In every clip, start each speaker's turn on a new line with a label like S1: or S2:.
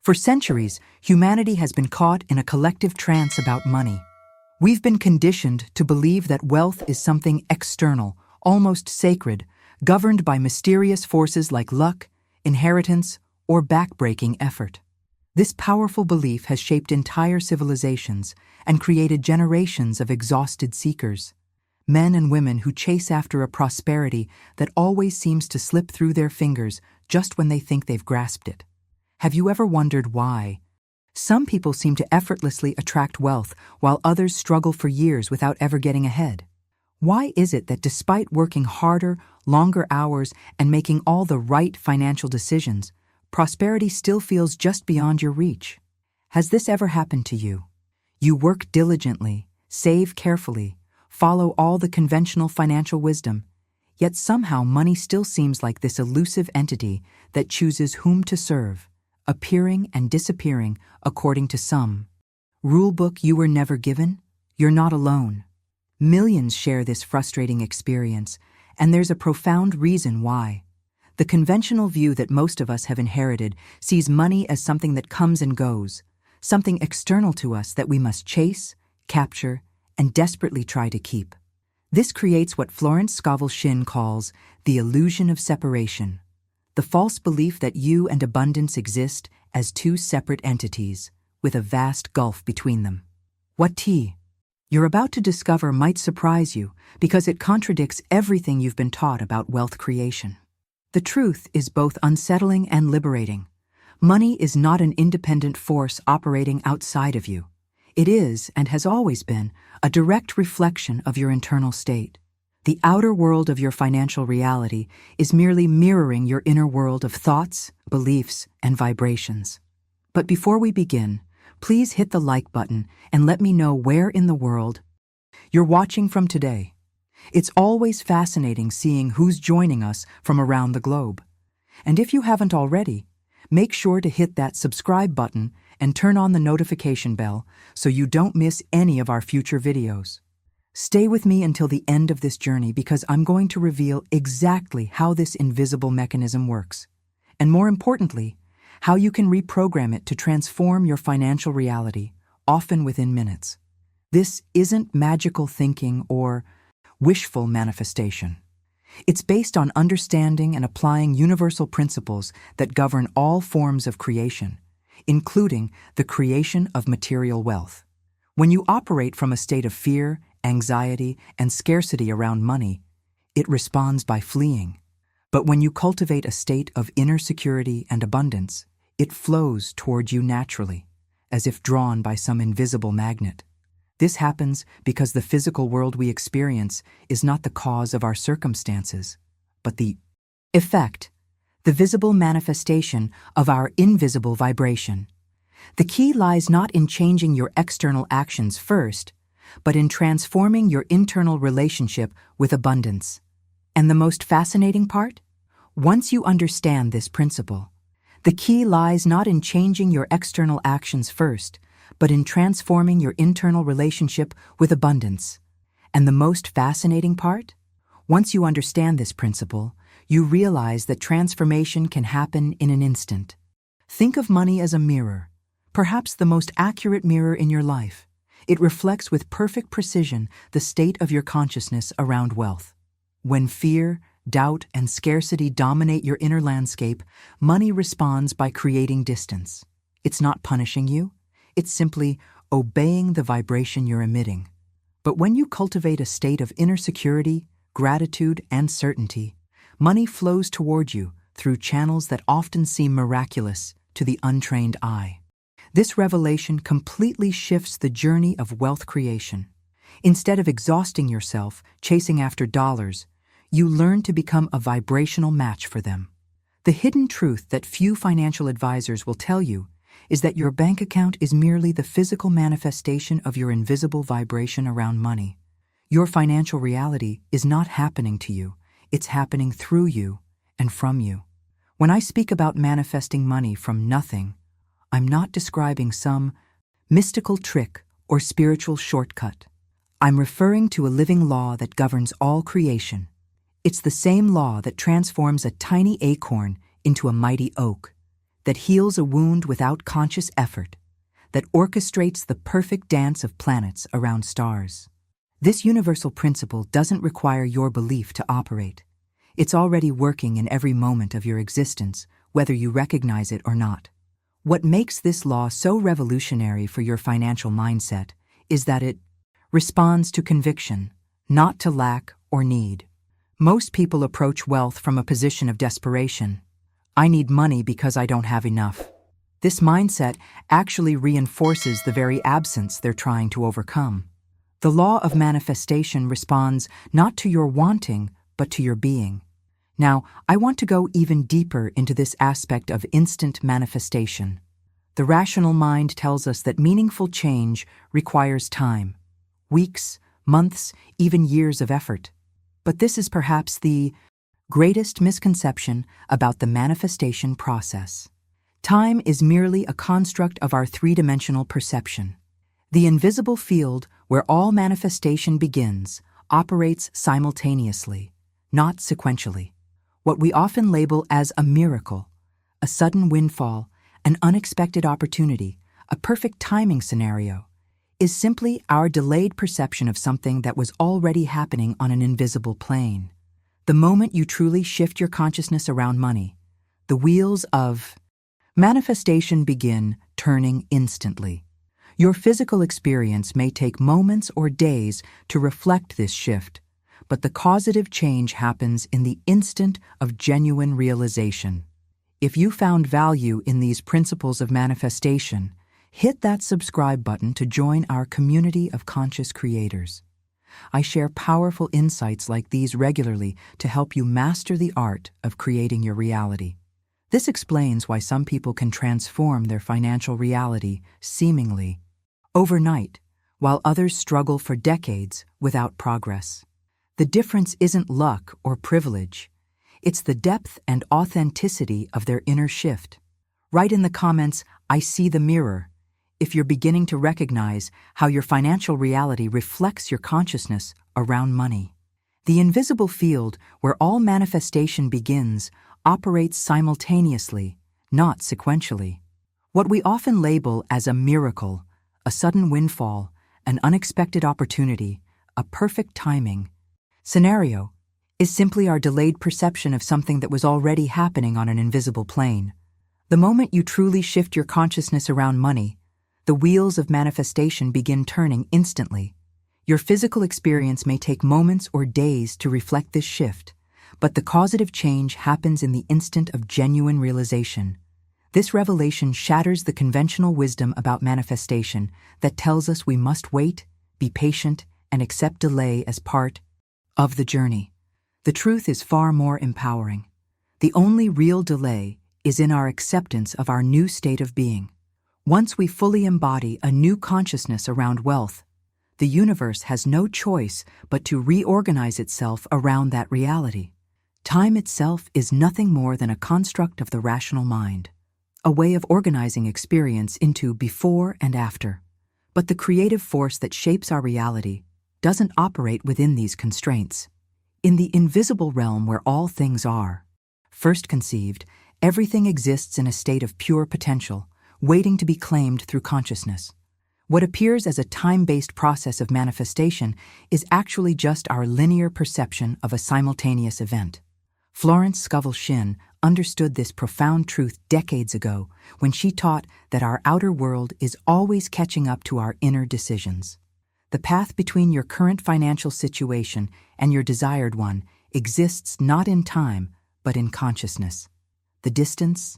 S1: For centuries, humanity has been caught in a collective trance about money. We've been conditioned to believe that wealth is something external, almost sacred, governed by mysterious forces like luck, inheritance, or backbreaking effort. This powerful belief has shaped entire civilizations and created generations of exhausted seekers. Men and women who chase after a prosperity that always seems to slip through their fingers just when they think they've grasped it. Have you ever wondered why? Some people seem to effortlessly attract wealth while others struggle for years without ever getting ahead. Why is it that despite working harder, longer hours, and making all the right financial decisions, prosperity still feels just beyond your reach? Has this ever happened to you? You work diligently, save carefully, follow all the conventional financial wisdom, yet somehow money still seems like this elusive entity that chooses whom to serve, appearing and disappearing according to some rulebook you were never given? You're not alone. Millions share this frustrating experience, and there's a profound reason why. The conventional view that most of us have inherited sees money as something that comes and goes, something external to us that we must chase, capture, and desperately try to keep. This creates what Florence Scovel Shinn calls the illusion of separation, the false belief that you and abundance exist as two separate entities, with a vast gulf between them. What tea you're about to discover might surprise you because it contradicts everything you've been taught about wealth creation. The truth is both unsettling and liberating. Money is not an independent force operating outside of you. It is, and has always been, a direct reflection of your internal state. The outer world of your financial reality is merely mirroring your inner world of thoughts, beliefs, and vibrations. But before we begin, please hit the like button and let me know where in the world you're watching from today. It's always fascinating seeing who's joining us from around the globe. And if you haven't already, make sure to hit that subscribe button and turn on the notification bell so you don't miss any of our future videos. Stay with me until the end of this journey because I'm going to reveal exactly how this invisible mechanism works, and more importantly, how you can reprogram it to transform your financial reality, often within minutes. This isn't magical thinking or wishful manifestation. It's based on understanding and applying universal principles that govern all forms of creation, including the creation of material wealth. When you operate from a state of fear, anxiety, and scarcity around money, it responds by fleeing. But when you cultivate a state of inner security and abundance, it flows toward you naturally, as if drawn by some invisible magnet. This happens because the physical world we experience is not the cause of our circumstances, but the effect, the visible manifestation of our invisible vibration. The key lies not in changing your external actions first, but in transforming your internal relationship with abundance. And the most fascinating part? Once you understand this principle, the key lies not in changing your external actions first, but in transforming your internal relationship with abundance. And the most fascinating part? Once you understand this principle, you realize that transformation can happen in an instant. Think of money as a mirror, perhaps the most accurate mirror in your life. It reflects with perfect precision the state of your consciousness around wealth. When fear, doubt, and scarcity dominate your inner landscape, money responds by creating distance. It's not punishing you. It's simply obeying the vibration you're emitting. But when you cultivate a state of inner security, gratitude, and certainty, money flows toward you through channels that often seem miraculous to the untrained eye. This revelation completely shifts the journey of wealth creation. Instead of exhausting yourself chasing after dollars, you learn to become a vibrational match for them. The hidden truth that few financial advisors will tell you is that your bank account is merely the physical manifestation of your invisible vibration around money. Your financial reality is not happening to you, it's happening through you and from you. When I speak about manifesting money from nothing, I'm not describing some mystical trick or spiritual shortcut. I'm referring to a living law that governs all creation. It's the same law that transforms a tiny acorn into a mighty oak. that heals a wound without conscious effort, that orchestrates the perfect dance of planets around stars. This universal principle doesn't require your belief to operate. It's already working in every moment of your existence, whether you recognize it or not. What makes this law so revolutionary for your financial mindset is that it responds to conviction, not to lack or need. Most people approach wealth from a position of desperation. I need money because I don't have enough. This mindset actually reinforces the very absence they're trying to overcome. The law of manifestation responds not to your wanting, but to your being. Now, I want to go even deeper into this aspect of instant manifestation. The rational mind tells us that meaningful change requires time, weeks, months, even years of effort. But this is perhaps the greatest misconception about the manifestation process. Time is merely a construct of our three-dimensional perception. The invisible field where all manifestation begins operates simultaneously, not sequentially. What we often label as a miracle, a sudden windfall, an unexpected opportunity, a perfect timing scenario, is simply our delayed perception of something that was already happening on an invisible plane. The moment you truly shift your consciousness around money, the wheels of manifestation begin turning instantly. Your physical experience may take moments or days to reflect this shift, but the causative change happens in the instant of genuine realization. If you found value in these principles of manifestation, hit that subscribe button to join our community of conscious creators. I share powerful insights like these regularly to help you master the art of creating your reality. This explains why some people can transform their financial reality seemingly overnight, while others struggle for decades without progress. The difference isn't luck or privilege. It's the depth and authenticity of their inner shift. Write in the comments, "I see the mirror," if you're beginning to recognize how your financial reality reflects your consciousness around money. The invisible field where all manifestation begins operates simultaneously, not sequentially. What we often label as a miracle, a sudden windfall, an unexpected opportunity, a perfect timing scenario, is simply our delayed perception of something that was already happening on an invisible plane. The moment you truly shift your consciousness around money, the wheels of manifestation begin turning instantly. Your physical experience may take moments or days to reflect this shift, but the causative change happens in the instant of genuine realization. This revelation shatters the conventional wisdom about manifestation that tells us we must wait, be patient, and accept delay as part of the journey. The truth is far more empowering. The only real delay is in our acceptance of our new state of being. Once we fully embody a new consciousness around wealth, the universe has no choice but to reorganize itself around that reality. Time itself is nothing more than a construct of the rational mind, a way of organizing experience into before and after. But the creative force that shapes our reality doesn't operate within these constraints. In the invisible realm where all things are, first conceived, everything exists in a state of pure potential, waiting to be claimed through consciousness. What appears as a time-based process of manifestation is actually just our linear perception of a simultaneous event. Florence Scovel Shinn understood this profound truth decades ago when she taught that our outer world is always catching up to our inner decisions. The path between your current financial situation and your desired one exists not in time, but in consciousness. The distance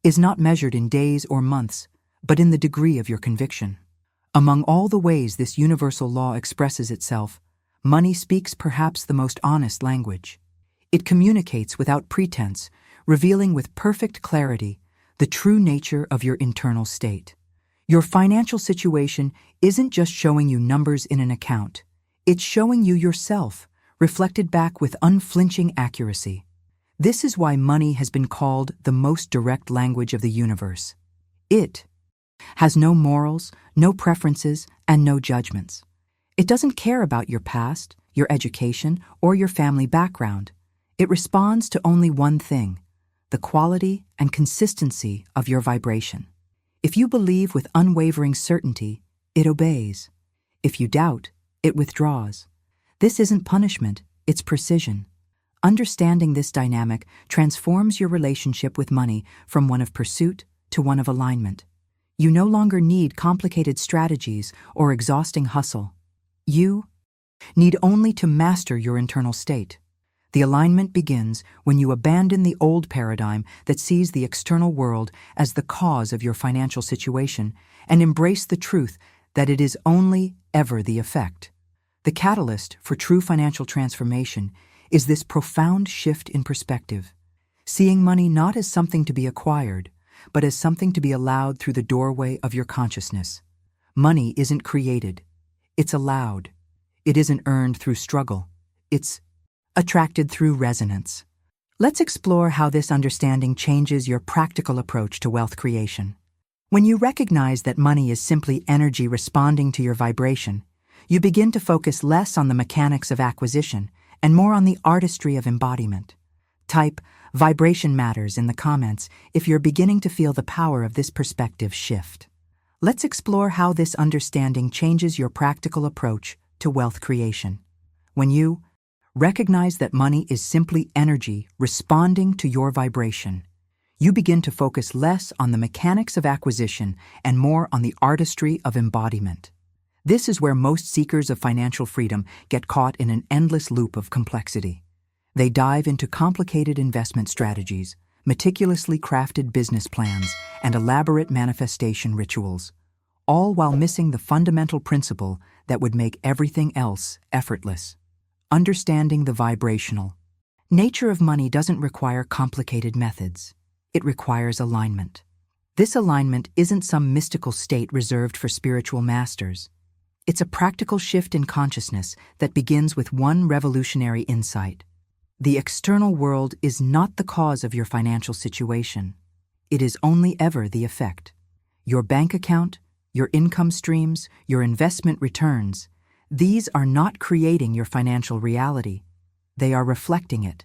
S1: is not measured in days or months, but in the degree of your conviction. Among all the ways this universal law expresses itself, money speaks perhaps the most honest language. It communicates without pretense, revealing with perfect clarity the true nature of your internal state. Your financial situation isn't just showing you numbers in an account. It's showing you yourself, reflected back with unflinching accuracy. This is why money has been called the most direct language of the universe. It has no morals, no preferences, and no judgments. It doesn't care about your past, your education, or your family background. It responds to only one thing: the quality and consistency of your vibration. If you believe with unwavering certainty, it obeys. If you doubt, it withdraws. This isn't punishment, it's precision. Understanding this dynamic transforms your relationship with money from one of pursuit to one of alignment. You no longer need complicated strategies or exhausting hustle. You need only to master your internal state. The alignment begins when you abandon the old paradigm that sees the external world as the cause of your financial situation and embrace the truth that it is only ever the effect. The catalyst for true financial transformation is this profound shift in perspective, seeing money not as something to be acquired, but as something to be allowed through the doorway of your consciousness. Money isn't created, it's allowed. It isn't earned through struggle, it's attracted through resonance. Let's explore how this understanding changes your practical approach to wealth creation. When you recognize that money is simply energy responding to your vibration, you begin to focus less on the mechanics of acquisition and more on the artistry of embodiment. Type "vibration matters" in the comments if you're beginning to feel the power of this perspective shift. Let's explore how this understanding changes your practical approach to wealth creation. When you recognize that money is simply energy responding to your vibration, you begin to focus less on the mechanics of acquisition and more on the artistry of embodiment. This is where most seekers of financial freedom get caught in an endless loop of complexity. They dive into complicated investment strategies, meticulously crafted business plans, and elaborate manifestation rituals, all while missing the fundamental principle that would make everything else effortless. Understanding the vibrational nature of money doesn't require complicated methods. It requires alignment. This alignment isn't some mystical state reserved for spiritual masters. It's a practical shift in consciousness that begins with one revolutionary insight. The external world is not the cause of your financial situation. It is only ever the effect. Your bank account, your income streams, your investment returns, these are not creating your financial reality. They are reflecting it.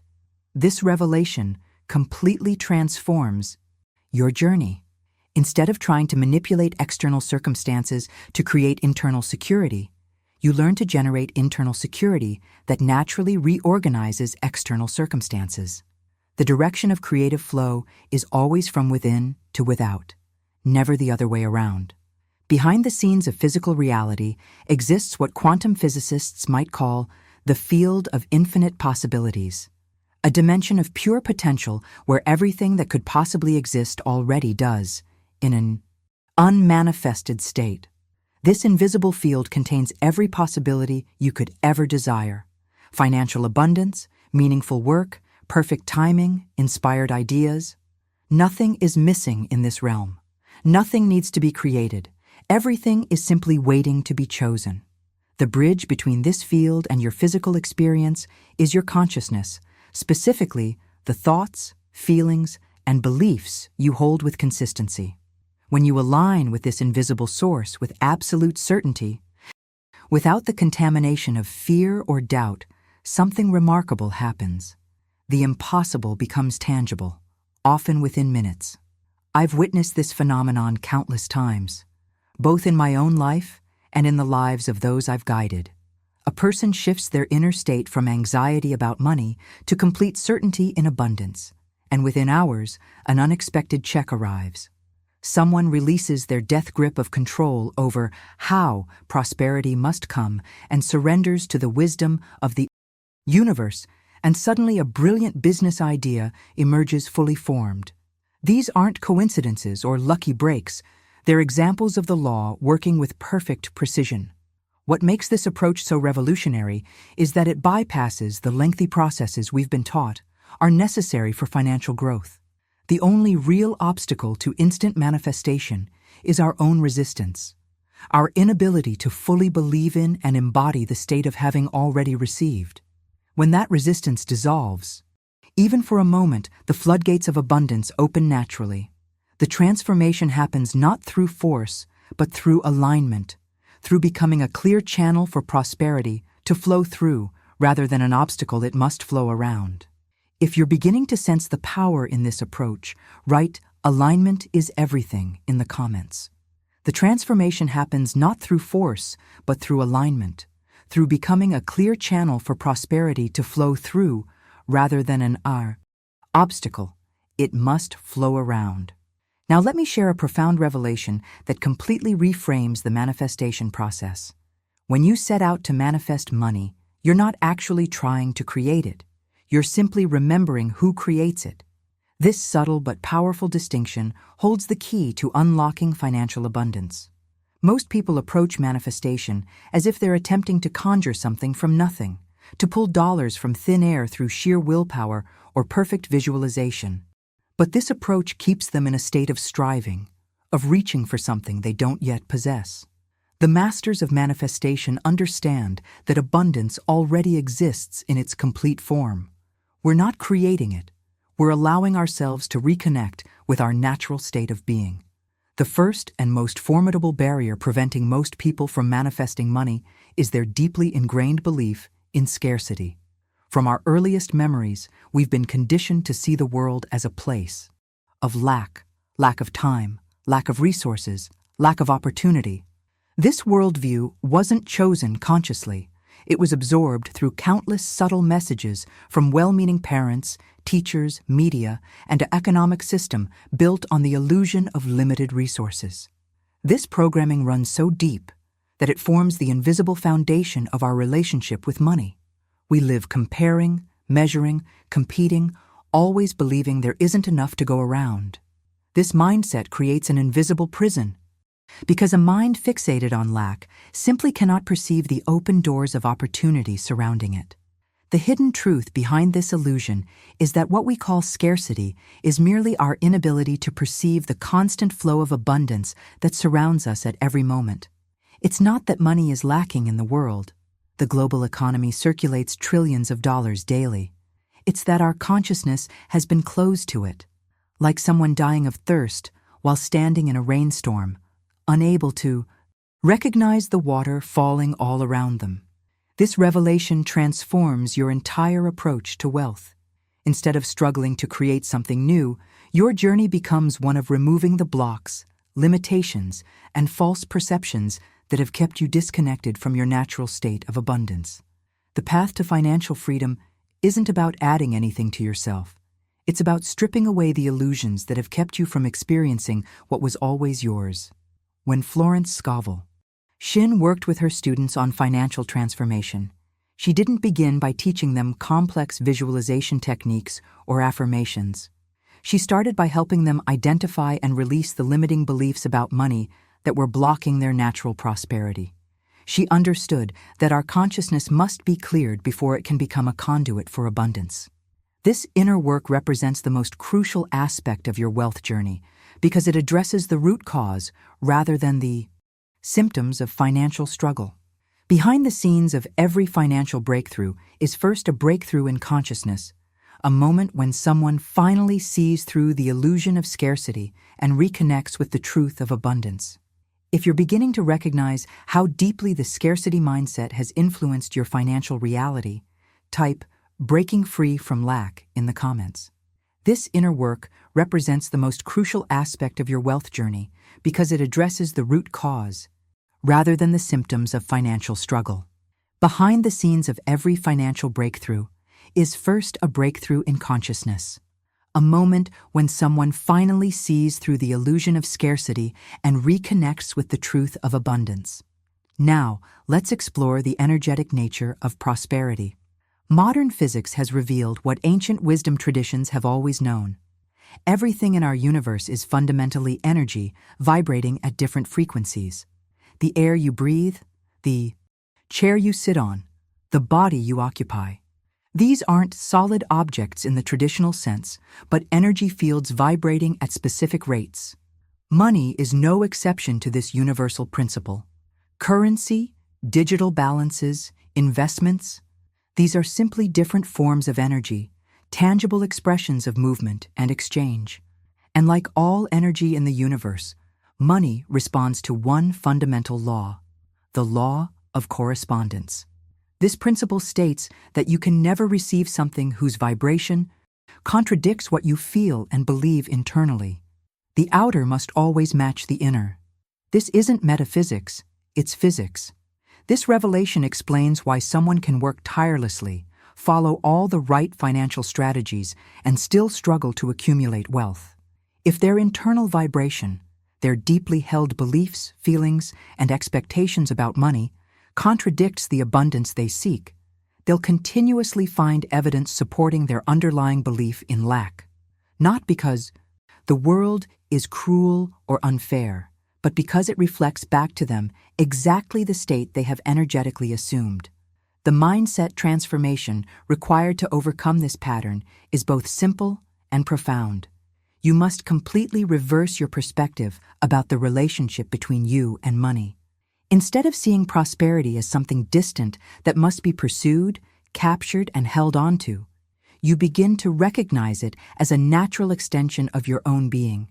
S1: This revelation completely transforms your journey. Instead of trying to manipulate external circumstances to create internal security, you learn to generate internal security that naturally reorganizes external circumstances. The direction of creative flow is always from within to without, never the other way around. Behind the scenes of physical reality exists what quantum physicists might call the field of infinite possibilities, a dimension of pure potential where everything that could possibly exist already does, in an unmanifested state. This invisible field contains every possibility you could ever desire: financial abundance, meaningful work, perfect timing, inspired ideas. Nothing is missing in this realm. Nothing needs to be created. Everything is simply waiting to be chosen. The bridge between this field and your physical experience is your consciousness, specifically the thoughts, feelings, and beliefs you hold with consistency. When you align with this invisible source with absolute certainty, without the contamination of fear or doubt, something remarkable happens. The impossible becomes tangible, often within minutes. I've witnessed this phenomenon countless times, both in my own life and in the lives of those I've guided. A person shifts their inner state from anxiety about money to complete certainty in abundance, and within hours, an unexpected check arrives. Someone releases their death grip of control over how prosperity must come and surrenders to the wisdom of the universe, and suddenly a brilliant business idea emerges fully formed. These aren't coincidences or lucky breaks. They're examples of the law working with perfect precision. What makes this approach so revolutionary is that it bypasses the lengthy processes we've been taught are necessary for financial growth. The only real obstacle to instant manifestation is our own resistance, our inability to fully believe in and embody the state of having already received. When that resistance dissolves, even for a moment, the floodgates of abundance open naturally. The transformation happens not through force, but through alignment, through becoming a clear channel for prosperity to flow through rather than an obstacle it must flow around. If you're beginning to sense the power in this approach, write "alignment is everything" in the comments. The transformation happens not through force, but through alignment, through becoming a clear channel for prosperity to flow through rather than an obstacle. It must flow around. Now let me share a profound revelation that completely reframes the manifestation process. When you set out to manifest money, you're not actually trying to create it. You're simply remembering who creates it. This subtle but powerful distinction holds the key to unlocking financial abundance. Most people approach manifestation as if they're attempting to conjure something from nothing, to pull dollars from thin air through sheer willpower or perfect visualization. But this approach keeps them in a state of striving, of reaching for something they don't yet possess. The masters of manifestation understand that abundance already exists in its complete form. We're not creating it. We're allowing ourselves to reconnect with our natural state of being. The first and most formidable barrier preventing most people from manifesting money is their deeply ingrained belief in scarcity. From our earliest memories, we've been conditioned to see the world as a place of lack of time, lack of resources, lack of opportunity. This worldview wasn't chosen consciously. It was absorbed through countless subtle messages from well-meaning parents, teachers, media, and an economic system built on the illusion of limited resources. This programming runs so deep that it forms the invisible foundation of our relationship with money. We live comparing, measuring, competing, always believing there isn't enough to go around. This mindset creates an invisible prison, because a mind fixated on lack simply cannot perceive the open doors of opportunity surrounding it. The hidden truth behind this illusion is that what we call scarcity is merely our inability to perceive the constant flow of abundance that surrounds us at every moment. It's not that money is lacking in the world. The global economy circulates trillions of dollars daily. It's that our consciousness has been closed to it, like someone dying of thirst while standing in a rainstorm, unable to recognize the water falling all around them. This revelation transforms your entire approach to wealth. Instead of struggling to create something new, your journey becomes one of removing the blocks, limitations, and false perceptions that have kept you disconnected from your natural state of abundance. The path to financial freedom isn't about adding anything to yourself. It's about stripping away the illusions that have kept you from experiencing what was always yours. When Florence Scovel Shinn worked with her students on financial transformation, she didn't begin by teaching them complex visualization techniques or affirmations. She started by helping them identify and release the limiting beliefs about money that were blocking their natural prosperity. She understood that our consciousness must be cleared before it can become a conduit for abundance. This inner work represents the most crucial aspect of your wealth journey because it addresses the root cause rather than the symptoms of financial struggle. Behind the scenes of every financial breakthrough is first a breakthrough in consciousness, a moment when someone finally sees through the illusion of scarcity and reconnects with the truth of abundance. If you're beginning to recognize how deeply the scarcity mindset has influenced your financial reality, type "breaking free from lack" in the comments. This inner work represents the most crucial aspect of your wealth journey because it addresses the root cause rather than the symptoms of financial struggle. Behind the scenes of every financial breakthrough is first a breakthrough in consciousness, a moment when someone finally sees through the illusion of scarcity and reconnects with the truth of abundance. Now, let's explore the energetic nature of prosperity. Modern physics has revealed what ancient wisdom traditions have always known. Everything in our universe is fundamentally energy, vibrating at different frequencies. The air you breathe, the chair you sit on, the body you occupy. These aren't solid objects in the traditional sense, but energy fields vibrating at specific rates. Money is no exception to this universal principle. Currency, digital balances, investments, these are simply different forms of energy, tangible expressions of movement and exchange. And like all energy in the universe, money responds to one fundamental law, the law of correspondence. This principle states that you can never receive something whose vibration, contradicts what you feel and believe internally. The outer must always match the inner. This isn't metaphysics, it's physics. This revelation explains why someone can work tirelessly, follow all the right financial strategies, and still struggle to accumulate wealth. If their internal vibration, their deeply held beliefs, feelings, and expectations about money contradicts the abundance they seek, they'll continuously find evidence supporting their underlying belief in lack. Not because the world is cruel or unfair, but because it reflects back to them exactly the state they have energetically assumed. The mindset transformation required to overcome this pattern is both simple and profound. You must completely reverse your perspective about the relationship between you and money. Instead of seeing prosperity as something distant that must be pursued, captured, and held onto, you begin to recognize it as a natural extension of your own being,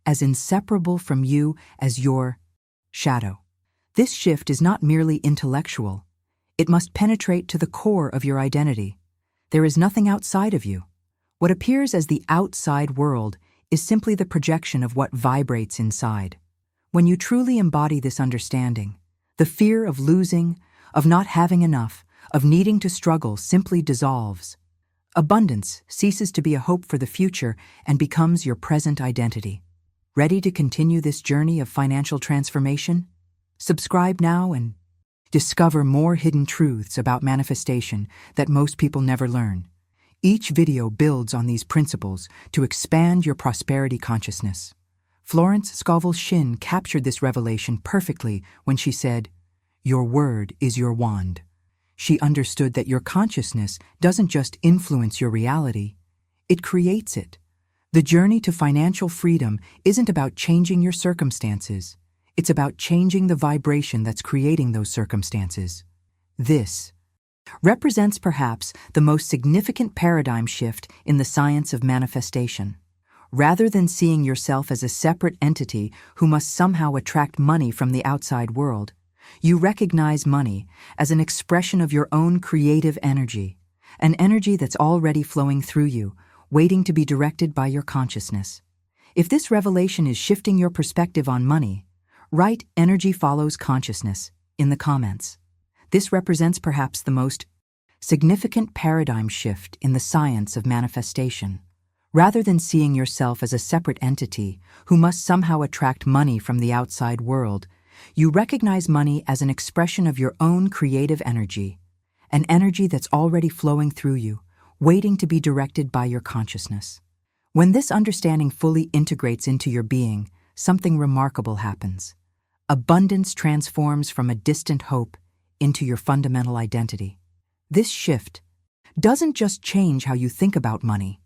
S1: as inseparable from you as your shadow. This shift is not merely intellectual. It must penetrate to the core of your identity. There is nothing outside of you. What appears as the outside world is simply the projection of what vibrates inside. When you truly embody this understanding, the fear of losing, of not having enough, of needing to struggle simply dissolves. Abundance ceases to be a hope for the future and becomes your present identity. Ready to continue this journey of financial transformation? Subscribe now and discover more hidden truths about manifestation that most people never learn. Each video builds on these principles to expand your prosperity consciousness. Florence Scovel Shinn captured this revelation perfectly when she said, "Your word is your wand." She understood that your consciousness doesn't just influence your reality, it creates it. The journey to financial freedom isn't about changing your circumstances. It's about changing the vibration that's creating those circumstances. This represents perhaps the most significant paradigm shift in the science of manifestation. Rather than seeing yourself as a separate entity who must somehow attract money from the outside world, you recognize money as an expression of your own creative energy, an energy that's already flowing through you, waiting to be directed by your consciousness. If this revelation is shifting your perspective on money, write "energy follows consciousness" in the comments. This represents perhaps the most significant paradigm shift in the science of manifestation. Rather than seeing yourself as a separate entity who must somehow attract money from the outside world, you recognize money as an expression of your own creative energy, an energy that's already flowing through you, waiting to be directed by your consciousness. When this understanding fully integrates into your being, something remarkable happens. Abundance transforms from a distant hope into your fundamental identity. This shift doesn't just change how you think about money,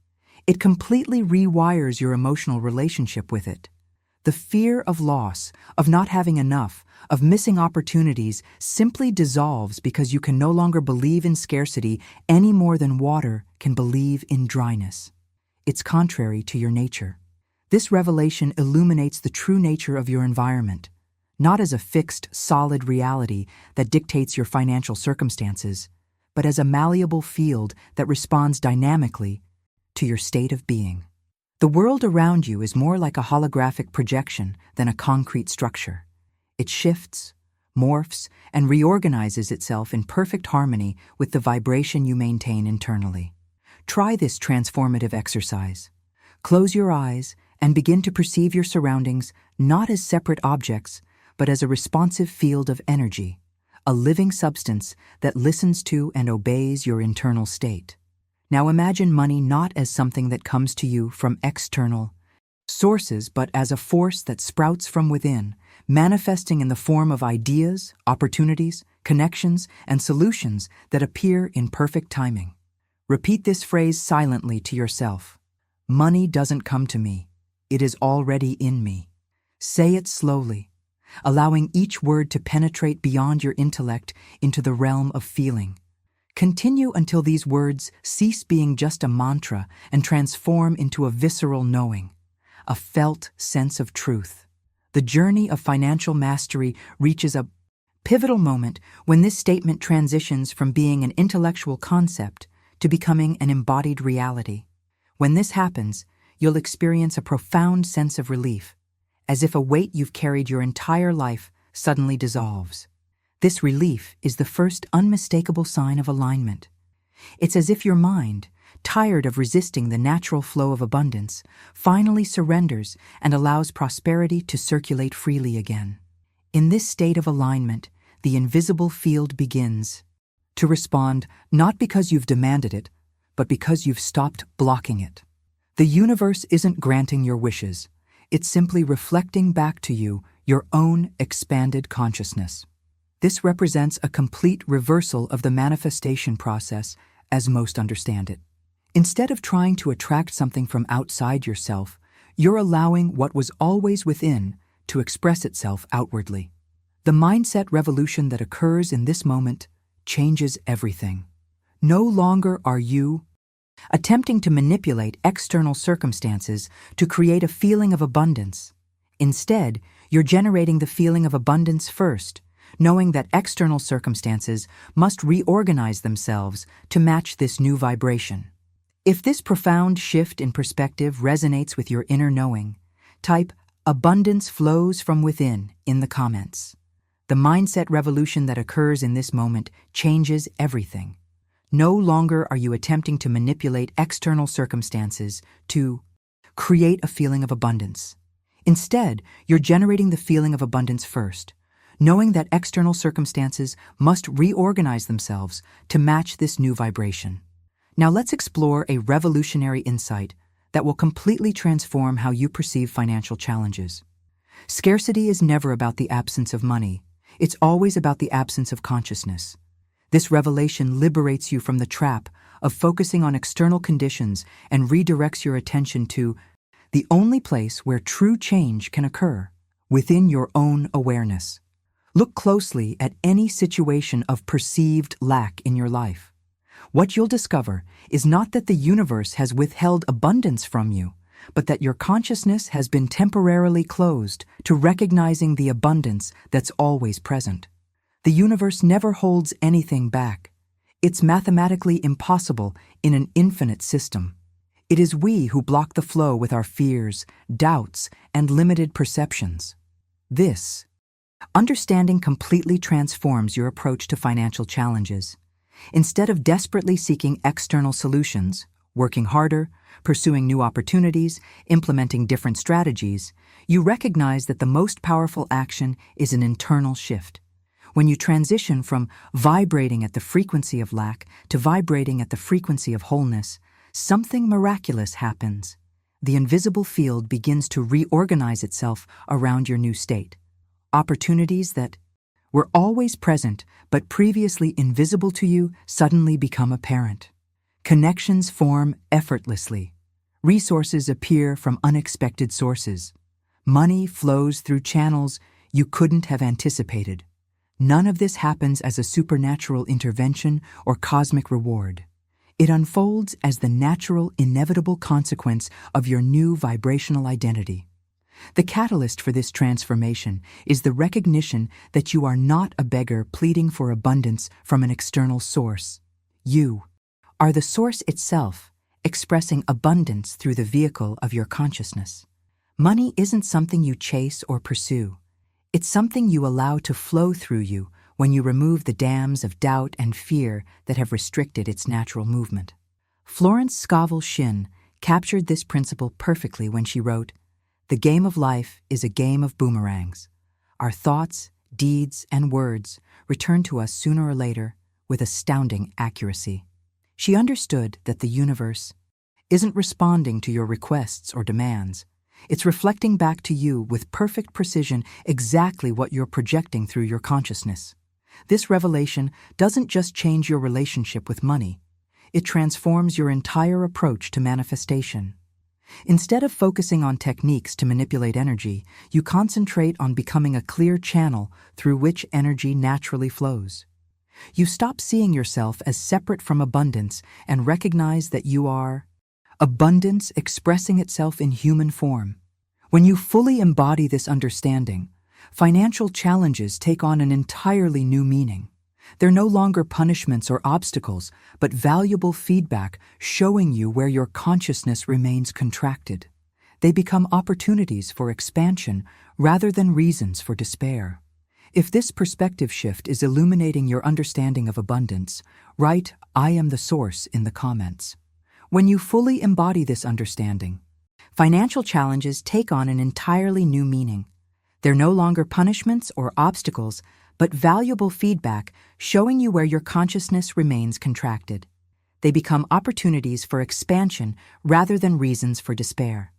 S1: it completely rewires your emotional relationship with it. The fear of loss, of not having enough, of missing opportunities simply dissolves because you can no longer believe in scarcity any more than water can believe in dryness. It's contrary to your nature. This revelation illuminates the true nature of your environment, not as a fixed, solid reality that dictates your financial circumstances, but as a malleable field that responds dynamically to your state of being. The world around you is more like a holographic projection than a concrete structure. It shifts, morphs, and reorganizes itself in perfect harmony with the vibration you maintain internally. Try this transformative exercise. Close your eyes and begin to perceive your surroundings not as separate objects, but as a responsive field of energy, a living substance that listens to and obeys your internal state. Now imagine money not as something that comes to you from external sources, but as a force that sprouts from within, manifesting in the form of ideas, opportunities, connections, and solutions that appear in perfect timing. Repeat this phrase silently to yourself. Money doesn't come to me. It is already in me. Say it slowly, allowing each word to penetrate beyond your intellect into the realm of feeling. Continue until these words cease being just a mantra and transform into a visceral knowing, a felt sense of truth. The journey of financial mastery reaches a pivotal moment when this statement transitions from being an intellectual concept to becoming an embodied reality. When this happens, you'll experience a profound sense of relief, as if a weight you've carried your entire life suddenly dissolves. This relief is the first unmistakable sign of alignment. It's as if your mind, tired of resisting the natural flow of abundance, finally surrenders and allows prosperity to circulate freely again. In this state of alignment, the invisible field begins to respond not because you've demanded it, but because you've stopped blocking it. The universe isn't granting your wishes. It's simply reflecting back to you your own expanded consciousness. This represents a complete reversal of the manifestation process as most understand it. Instead of trying to attract something from outside yourself, you're allowing what was always within to express itself outwardly. The mindset revolution that occurs in this moment changes everything. No longer are you attempting to manipulate external circumstances to create a feeling of abundance. Instead, you're generating the feeling of abundance first, knowing that external circumstances must reorganize themselves to match this new vibration. If this profound shift in perspective resonates with your inner knowing, type "abundance flows from within" in the comments. The mindset revolution that occurs in this moment changes everything. No longer are you attempting to manipulate external circumstances to create a feeling of abundance. Instead, you're generating the feeling of abundance first, knowing that external circumstances must reorganize themselves to match this new vibration. Now let's explore a revolutionary insight that will completely transform how you perceive financial challenges. Scarcity is never about the absence of money. It's always about the absence of consciousness. This revelation liberates you from the trap of focusing on external conditions and redirects your attention to the only place where true change can occur, within your own awareness. Look closely at any situation of perceived lack in your life. What you'll discover is not that the universe has withheld abundance from you, but that your consciousness has been temporarily closed to recognizing the abundance that's always present. The universe never holds anything back. It's mathematically impossible in an infinite system. It is we who block the flow with our fears, doubts, and limited perceptions. This understanding completely transforms your approach to financial challenges. Instead of desperately seeking external solutions, working harder, pursuing new opportunities, implementing different strategies, you recognize that the most powerful action is an internal shift. When you transition from vibrating at the frequency of lack to vibrating at the frequency of wholeness, something miraculous happens. The invisible field begins to reorganize itself around your new state. Opportunities that were always present but previously invisible to you suddenly become apparent. Connections form effortlessly. Resources appear from unexpected sources. Money flows through channels you couldn't have anticipated. None of this happens as a supernatural intervention or cosmic reward. It unfolds as the natural, inevitable consequence of your new vibrational identity. The catalyst for this transformation is the recognition that you are not a beggar pleading for abundance from an external source. You are the source itself, expressing abundance through the vehicle of your consciousness. Money isn't something you chase or pursue. It's something you allow to flow through you when you remove the dams of doubt and fear that have restricted its natural movement. Florence Scovel Shinn captured this principle perfectly when she wrote, "The game of life is a game of boomerangs. Our thoughts, deeds, and words return to us sooner or later with astounding accuracy." She understood that the universe isn't responding to your requests or demands. It's reflecting back to you with perfect precision exactly what you're projecting through your consciousness. This revelation doesn't just change your relationship with money. It transforms your entire approach to manifestation. Instead of focusing on techniques to manipulate energy, you concentrate on becoming a clear channel through which energy naturally flows. You stop seeing yourself as separate from abundance and recognize that you are abundance expressing itself in human form. When you fully embody this understanding, financial challenges take on an entirely new meaning. They're no longer punishments or obstacles, but valuable feedback showing you where your consciousness remains contracted. They become opportunities for expansion rather than reasons for despair. If this perspective shift is illuminating your understanding of abundance, write "I am the source" in the comments. When you fully embody this understanding, financial challenges take on an entirely new meaning. They're no longer punishments or obstacles, but valuable feedback showing you where your consciousness remains contracted. They become opportunities for expansion rather than reasons for despair.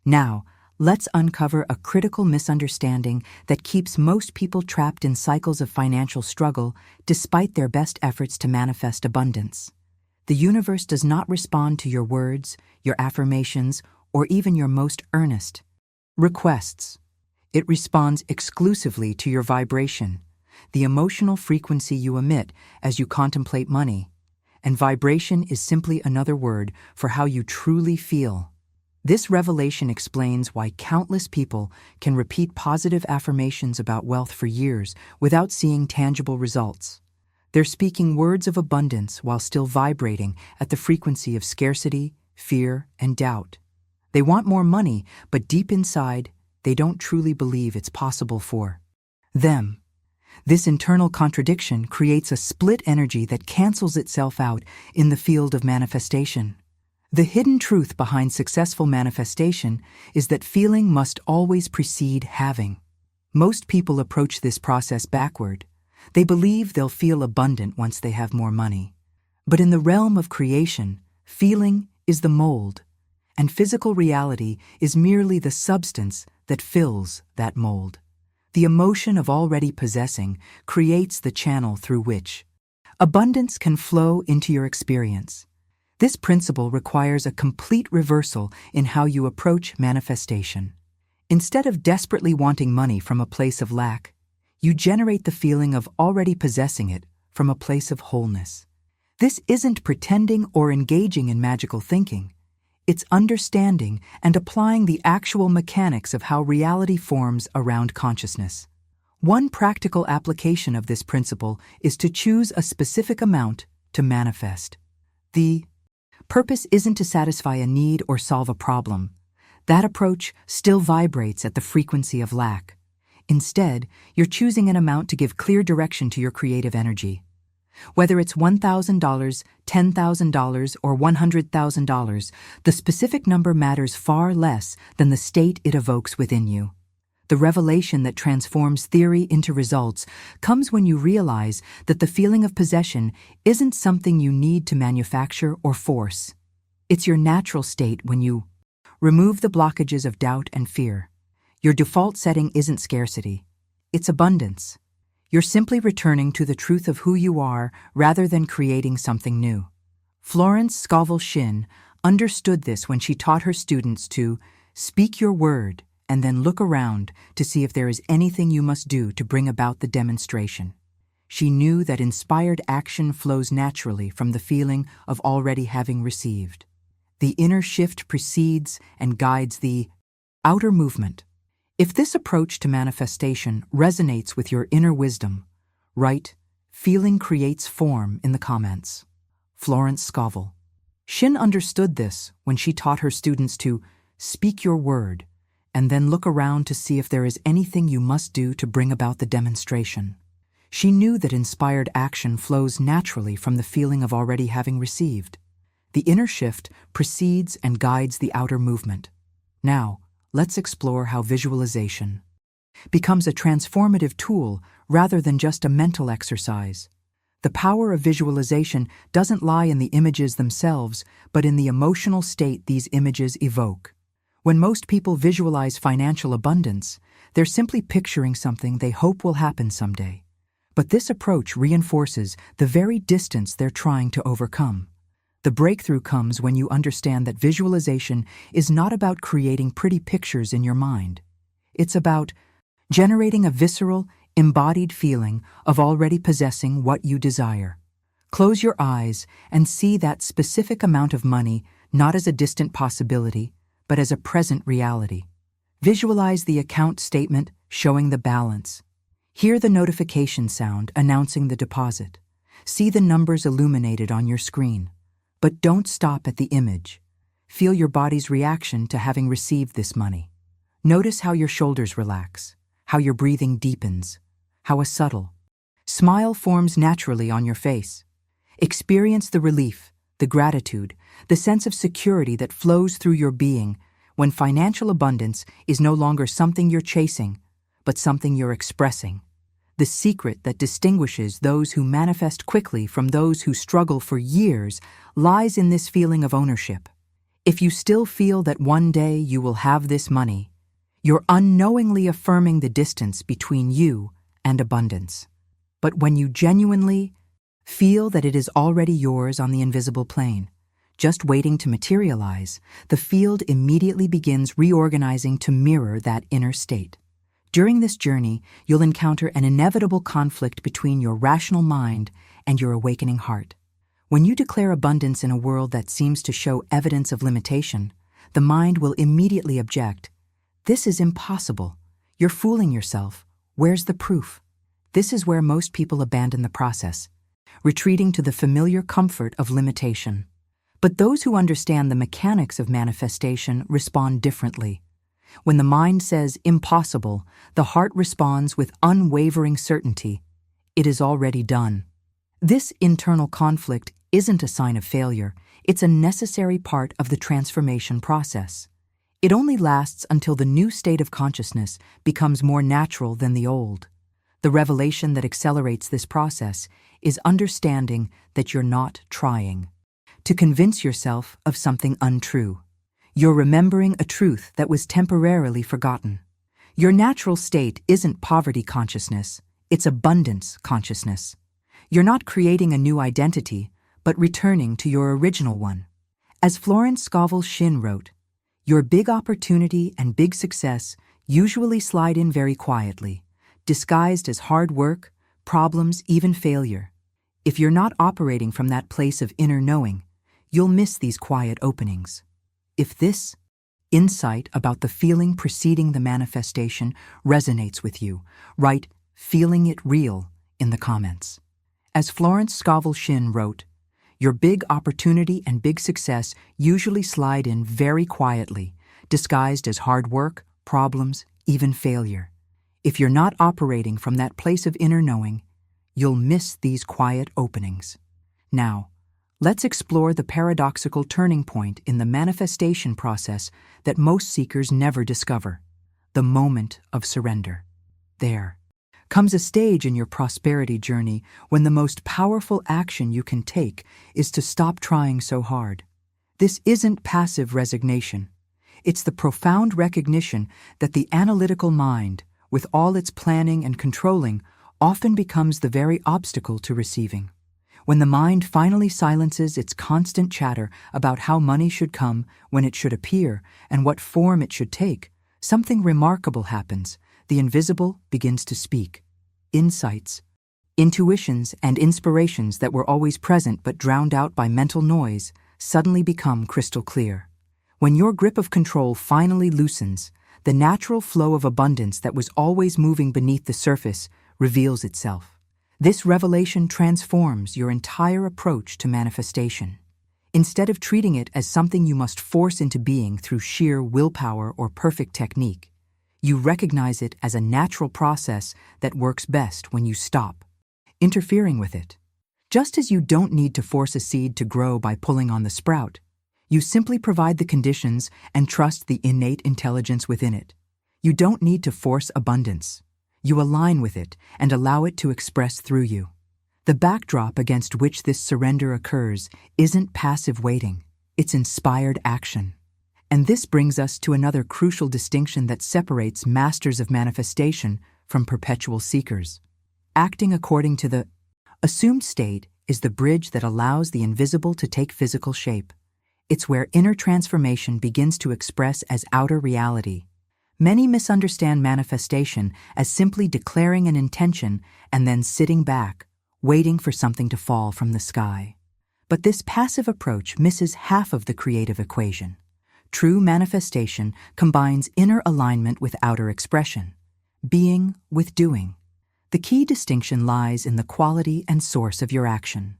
S1: Now, let's uncover a critical misunderstanding that keeps most people trapped in cycles of financial struggle despite their best efforts to manifest abundance. The universe does not respond to your words, your affirmations, or even your most earnest requests. It responds exclusively to your vibration, the emotional frequency you emit as you contemplate money. And vibration is simply another word for how you truly feel. This revelation explains why countless people can repeat positive affirmations about wealth for years without seeing tangible results. They're speaking words of abundance while still vibrating at the frequency of scarcity, fear, and doubt. They want more money, but deep inside, they don't truly believe it's possible for them. This internal contradiction creates a split energy that cancels itself out in the field of manifestation. The hidden truth behind successful manifestation is that feeling must always precede having. Most people approach this process backward. They believe they'll feel abundant once they have more money. But in the realm of creation, feeling is the mold, and physical reality is merely the substance that fills that mold. The emotion of already possessing creates the channel through which abundance can flow into your experience. This principle requires a complete reversal in how you approach manifestation. Instead of desperately wanting money from a place of lack, you generate the feeling of already possessing it from a place of wholeness. This isn't pretending or engaging in magical thinking. It's understanding and applying the actual mechanics of how reality forms around consciousness. One practical application of this principle is to choose a specific amount to manifest. The purpose isn't to satisfy a need or solve a problem. That approach still vibrates at the frequency of lack. Instead, you're choosing an amount to give clear direction to your creative energy. Whether it's $1,000, $10,000, or $100,000, the specific number matters far less than the state it evokes within you. The revelation that transforms theory into results comes when you realize that the feeling of possession isn't something you need to manufacture or force. It's your natural state when you remove the blockages of doubt and fear. Your default setting isn't scarcity, it's abundance. You're simply returning to the truth of who you are rather than creating something new. Florence Scovel Shinn understood this when she taught her students to speak your word and then look around to see if there is anything you must do to bring about the demonstration. She knew that inspired action flows naturally from the feeling of already having received. The inner shift precedes and guides the outer movement. If this approach to manifestation resonates with your inner wisdom, write "Feeling creates form" in the comments. Florence Scovel Shinn understood this when she taught her students to speak your word and then look around to see if there is anything you must do to bring about the demonstration. She knew that inspired action flows naturally from the feeling of already having received. The inner shift precedes and guides the outer movement. Now, let's explore how visualization becomes a transformative tool rather than just a mental exercise. The power of visualization doesn't lie in the images themselves, but in the emotional state these images evoke. When most people visualize financial abundance, they're simply picturing something they hope will happen someday. But this approach reinforces the very distance they're trying to overcome. The breakthrough comes when you understand that visualization is not about creating pretty pictures in your mind. It's about generating a visceral, embodied feeling of already possessing what you desire. Close your eyes and see that specific amount of money not as a distant possibility, but as a present reality. Visualize the account statement showing the balance. Hear the notification sound announcing the deposit. See the numbers illuminated on your screen. But don't stop at the image. Feel your body's reaction to having received this money. Notice how your shoulders relax, how your breathing deepens, how a subtle smile forms naturally on your face. Experience the relief, the gratitude, the sense of security that flows through your being when financial abundance is no longer something you're chasing, but something you're expressing. The secret that distinguishes those who manifest quickly from those who struggle for years lies in this feeling of ownership. If you still feel that one day you will have this money, you're unknowingly affirming the distance between you and abundance. But when you genuinely feel that it is already yours on the invisible plane, just waiting to materialize, the field immediately begins reorganizing to mirror that inner state. During this journey, you'll encounter an inevitable conflict between your rational mind and your awakening heart. When you declare abundance in a world that seems to show evidence of limitation, the mind will immediately object. This is impossible. You're fooling yourself. Where's the proof? This is where most people abandon the process, retreating to the familiar comfort of limitation. But those who understand the mechanics of manifestation respond differently. When the mind says impossible, the heart responds with unwavering certainty. It is already done. This internal conflict isn't a sign of failure. It's a necessary part of the transformation process. It only lasts until the new state of consciousness becomes more natural than the old. The revelation that accelerates this process is understanding that you're not trying to convince yourself of something untrue. You're remembering a truth that was temporarily forgotten. Your natural state isn't poverty consciousness, it's abundance consciousness. You're not creating a new identity, but returning to your original one. As Florence Scovel Shinn wrote, your big opportunity and big success usually slide in very quietly, disguised as hard work, problems, even failure. If you're not operating from that place of inner knowing, you'll miss these quiet openings. If this insight about the feeling preceding the manifestation resonates with you, write "feeling it real" in the comments. As Florence Scovel Shinn wrote, your big opportunity and big success usually slide in very quietly, disguised as hard work, problems, even failure. If you're not operating from that place of inner knowing, you'll miss these quiet openings. Now, let's explore the paradoxical turning point in the manifestation process that most seekers never discover: the moment of surrender. There comes a stage in your prosperity journey when the most powerful action you can take is to stop trying so hard. This isn't passive resignation. It's the profound recognition that the analytical mind, with all its planning and controlling, often becomes the very obstacle to receiving. When the mind finally silences its constant chatter about how money should come, when it should appear, and what form it should take, something remarkable happens. The invisible begins to speak. Insights, intuitions, and inspirations that were always present but drowned out by mental noise suddenly become crystal clear. When your grip of control finally loosens, the natural flow of abundance that was always moving beneath the surface reveals itself. This revelation transforms your entire approach to manifestation. Instead of treating it as something you must force into being through sheer willpower or perfect technique, you recognize it as a natural process that works best when you stop interfering with it. Just as you don't need to force a seed to grow by pulling on the sprout, you simply provide the conditions and trust the innate intelligence within it. You don't need to force abundance. You align with it and allow it to express through you. The backdrop against which this surrender occurs isn't passive waiting, it's inspired action. And this brings us to another crucial distinction that separates masters of manifestation from perpetual seekers. Acting according to the assumed state is the bridge that allows the invisible to take physical shape. It's where inner transformation begins to express as outer reality. Many misunderstand manifestation as simply declaring an intention and then sitting back, waiting for something to fall from the sky. But this passive approach misses half of the creative equation. True manifestation combines inner alignment with outer expression, being with doing. The key distinction lies in the quality and source of your action.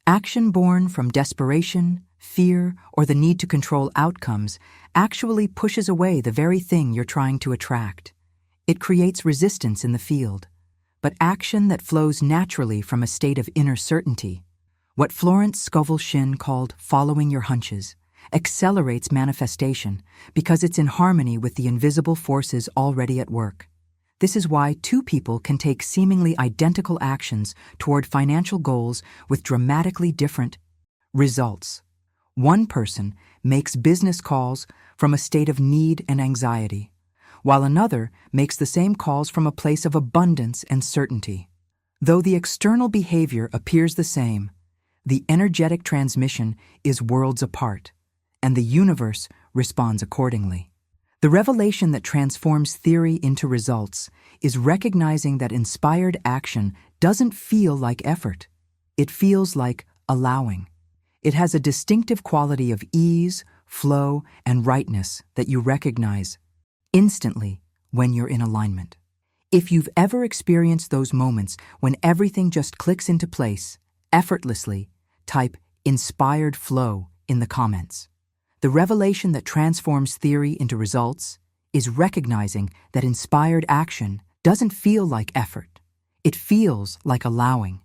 S1: Action born from desperation, fear, or the need to control outcomes actually pushes away the very thing you're trying to attract. It creates resistance in the field. But action that flows naturally from a state of inner certainty, what Florence Scovel Shinn called following your hunches, accelerates manifestation because it's in harmony with the invisible forces already at work. This is why two people can take seemingly identical actions toward financial goals with dramatically different results. One person makes business calls from a state of need and anxiety, while another makes the same calls from a place of abundance and certainty. Though the external behavior appears the same, the energetic transmission is worlds apart, and the universe responds accordingly. The revelation that transforms theory into results is recognizing that inspired action doesn't feel like effort. It feels like allowing. It has a distinctive quality of ease, flow, and rightness that you recognize instantly when you're in alignment. If you've ever experienced those moments when everything just clicks into place, effortlessly, type inspired flow in the comments. The revelation that transforms theory into results is recognizing that inspired action doesn't feel like effort. It feels like allowing.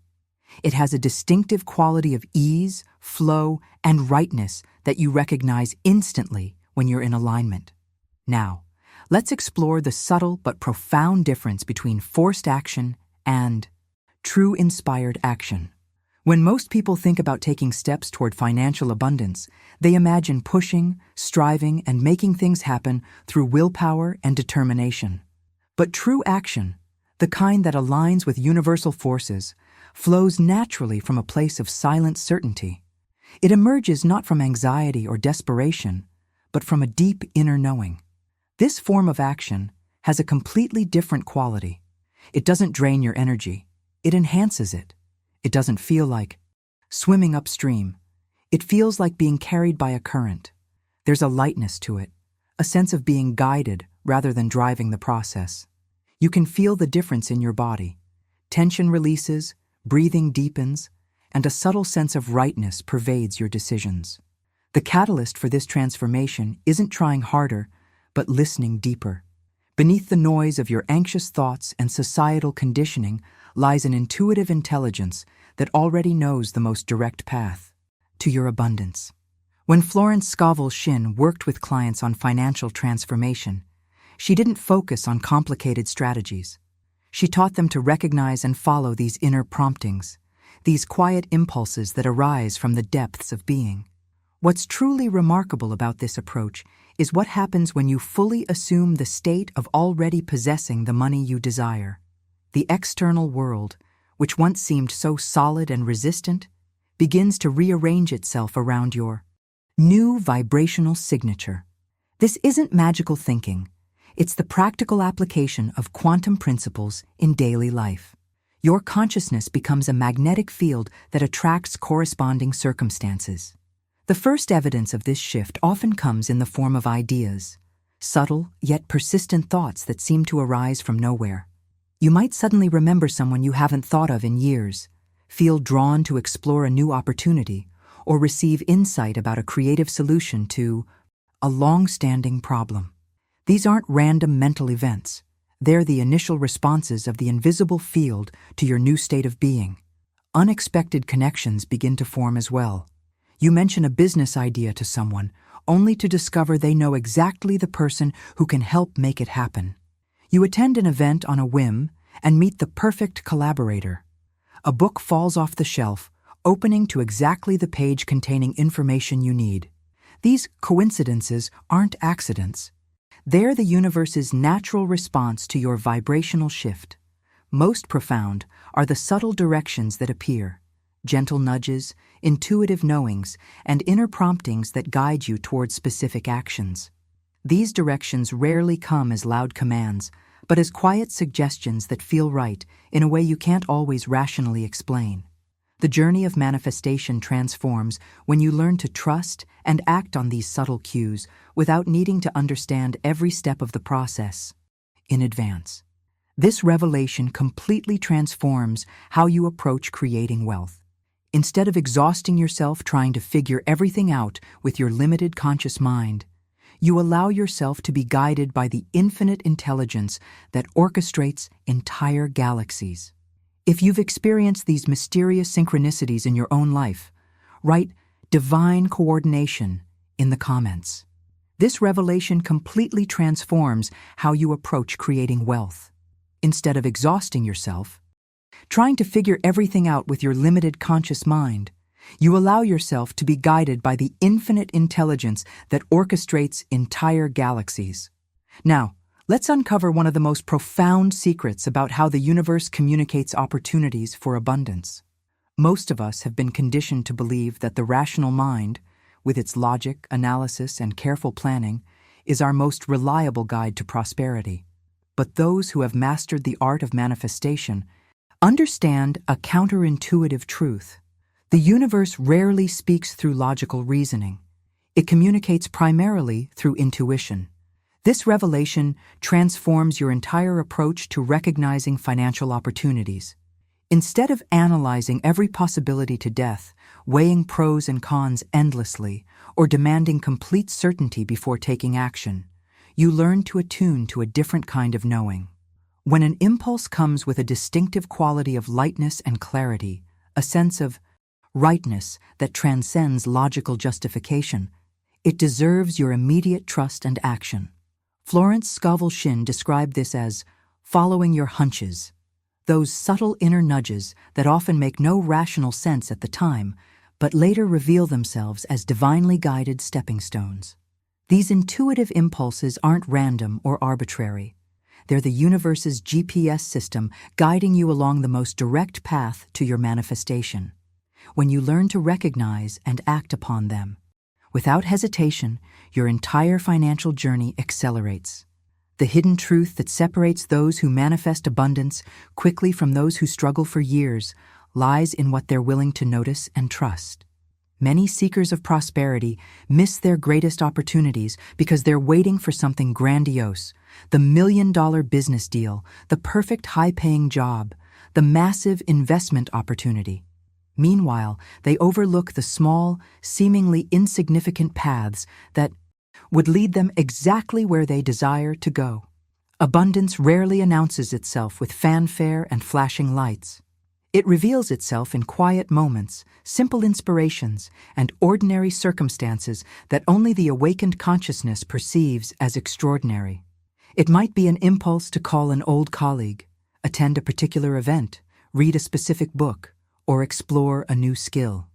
S1: It has a distinctive quality of ease, flow, and rightness that you recognize instantly when you're in alignment. Now, let's explore the subtle but profound difference between forced action and true inspired action. When most people think about taking steps toward financial abundance, they imagine pushing, striving, and making things happen through willpower and determination. But true action, the kind that aligns with universal forces, flows naturally from a place of silent certainty. It emerges not from anxiety or desperation, but from a deep inner knowing. This form of action has a completely different quality. It doesn't drain your energy. It enhances it. It doesn't feel like swimming upstream. It feels like being carried by a current. There's a lightness to it, a sense of being guided rather than driving the process. You can feel the difference in your body. Tension releases, breathing deepens, and a subtle sense of rightness pervades your decisions. The catalyst for this transformation isn't trying harder, but listening deeper. Beneath the noise of your anxious thoughts and societal conditioning lies an intuitive intelligence that already knows the most direct path to your abundance. When Florence Scovel Shinn worked with clients on financial transformation, she didn't focus on complicated strategies. She taught them to recognize and follow these inner promptings, these quiet impulses that arise from the depths of being. What's truly remarkable about this approach is what happens when you fully assume the state of already possessing the money you desire. The external world, which once seemed so solid and resistant, begins to rearrange itself around your new vibrational signature. This isn't magical thinking. It's the practical application of quantum principles in daily life. Your consciousness becomes a magnetic field that attracts corresponding circumstances. The first evidence of this shift often comes in the form of ideas, subtle yet persistent thoughts that seem to arise from nowhere. You might suddenly remember someone you haven't thought of in years, feel drawn to explore a new opportunity, or receive insight about a creative solution to a long-standing problem. These aren't random mental events. They're the initial responses of the invisible field to your new state of being. Unexpected connections begin to form as well. You mention a business idea to someone, only to discover they know exactly the person who can help make it happen. You attend an event on a whim and meet the perfect collaborator. A book falls off the shelf, opening to exactly the page containing information you need. These coincidences aren't accidents. They're the universe's natural response to your vibrational shift. Most profound are the subtle directions that appear, gentle nudges, intuitive knowings, and inner promptings that guide you towards specific actions. These directions rarely come as loud commands, but as quiet suggestions that feel right in a way you can't always rationally explain. The journey of manifestation transforms when you learn to trust and act on these subtle cues without needing to understand every step of the process in advance. This revelation completely transforms how you approach creating wealth. Instead of exhausting yourself trying to figure everything out with your limited conscious mind, you allow yourself to be guided by the infinite intelligence that orchestrates entire galaxies. If you've experienced these mysterious synchronicities in your own life, write "divine coordination" in the comments. This revelation completely transforms how you approach creating wealth. Instead of exhausting yourself, trying to figure everything out with your limited conscious mind, you allow yourself to be guided by the infinite intelligence that orchestrates entire galaxies. Now, let's uncover one of the most profound secrets about how the universe communicates opportunities for abundance. Most of us have been conditioned to believe that the rational mind, with its logic, analysis, and careful planning, is our most reliable guide to prosperity. But those who have mastered the art of manifestation understand a counterintuitive truth. The universe rarely speaks through logical reasoning. It communicates primarily through intuition. This revelation transforms your entire approach to recognizing financial opportunities. Instead of analyzing every possibility to death, weighing pros and cons endlessly, or demanding complete certainty before taking action, you learn to attune to a different kind of knowing. When an impulse comes with a distinctive quality of lightness and clarity, a sense of rightness that transcends logical justification, it deserves your immediate trust and action. Florence Scovel Shinn described this as following your hunches, those subtle inner nudges that often make no rational sense at the time, but later reveal themselves as divinely guided stepping stones. These intuitive impulses aren't random or arbitrary. They're the universe's GPS system guiding you along the most direct path to your manifestation. When you learn to recognize and act upon them, without hesitation, your entire financial journey accelerates. The hidden truth that separates those who manifest abundance quickly from those who struggle for years lies in what they're willing to notice and trust. Many seekers of prosperity miss their greatest opportunities because they're waiting for something grandiose, the million-dollar business deal, the perfect high-paying job, the massive investment opportunity. Meanwhile, they overlook the small, seemingly insignificant paths that would lead them exactly where they desire to go. Abundance rarely announces itself with fanfare and flashing lights. It reveals itself in quiet moments, simple inspirations, and ordinary circumstances that only the awakened consciousness perceives as extraordinary. It might be an impulse to call an old colleague, attend a particular event, read a specific book, or explore a new skill.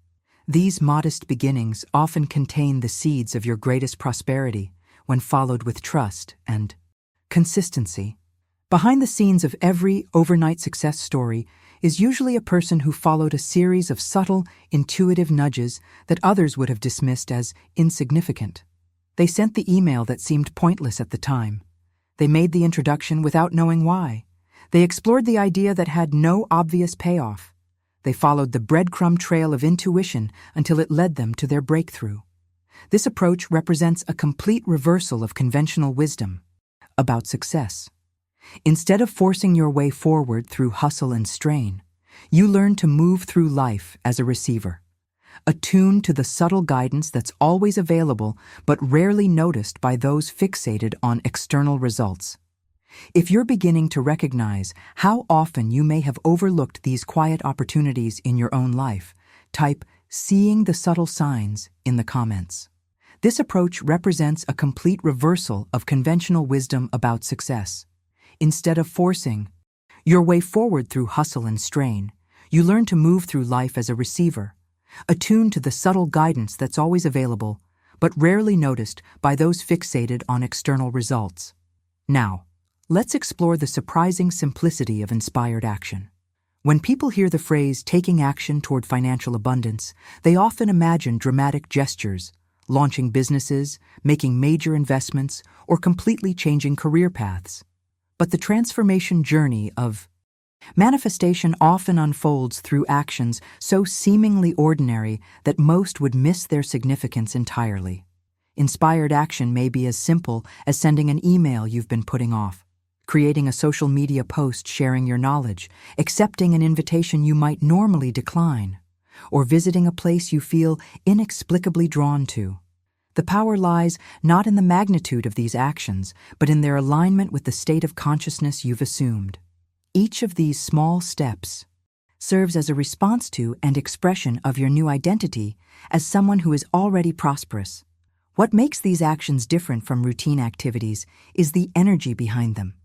S1: These modest beginnings often contain the seeds of your greatest prosperity when followed with trust and consistency. Behind the scenes of every overnight success story is usually a person who followed a series of subtle, intuitive nudges that others would have dismissed as insignificant. They sent the email that seemed pointless at the time. They made the introduction without knowing why. They explored the idea that had no obvious payoff. They followed the breadcrumb trail of intuition until it led them to their breakthrough. This approach represents a complete reversal of conventional wisdom about success. Instead of forcing your way forward through hustle and strain, you learn to move through life as a receiver, attuned to the subtle guidance that's always available but rarely noticed by those fixated on external results. If you're beginning to recognize how often you may have overlooked these quiet opportunities in your own life, type "seeing the subtle signs" in the comments. This approach represents a complete reversal of conventional wisdom about success. Instead of forcing your way forward through hustle and strain, you learn to move through life as a receiver, attuned to the subtle guidance that's always available, but rarely noticed by those fixated on external results. Now, let's explore the surprising simplicity of inspired action. When people hear the phrase "taking action toward financial abundance," they often imagine dramatic gestures, launching businesses, making major investments, or completely changing career paths. But the transformation journey of manifestation often unfolds through actions so seemingly ordinary that most would miss their significance entirely. Inspired action may be as simple as sending an email you've been putting off, creating a social media post sharing your knowledge, accepting an invitation you might normally decline, or visiting a place you feel inexplicably drawn to. The power lies not in the magnitude of these actions, but in their alignment with the state of consciousness you've assumed. Each of these small steps serves as a response to and expression of your new identity as someone who is already prosperous. What makes these actions different from routine activities is the energy behind them.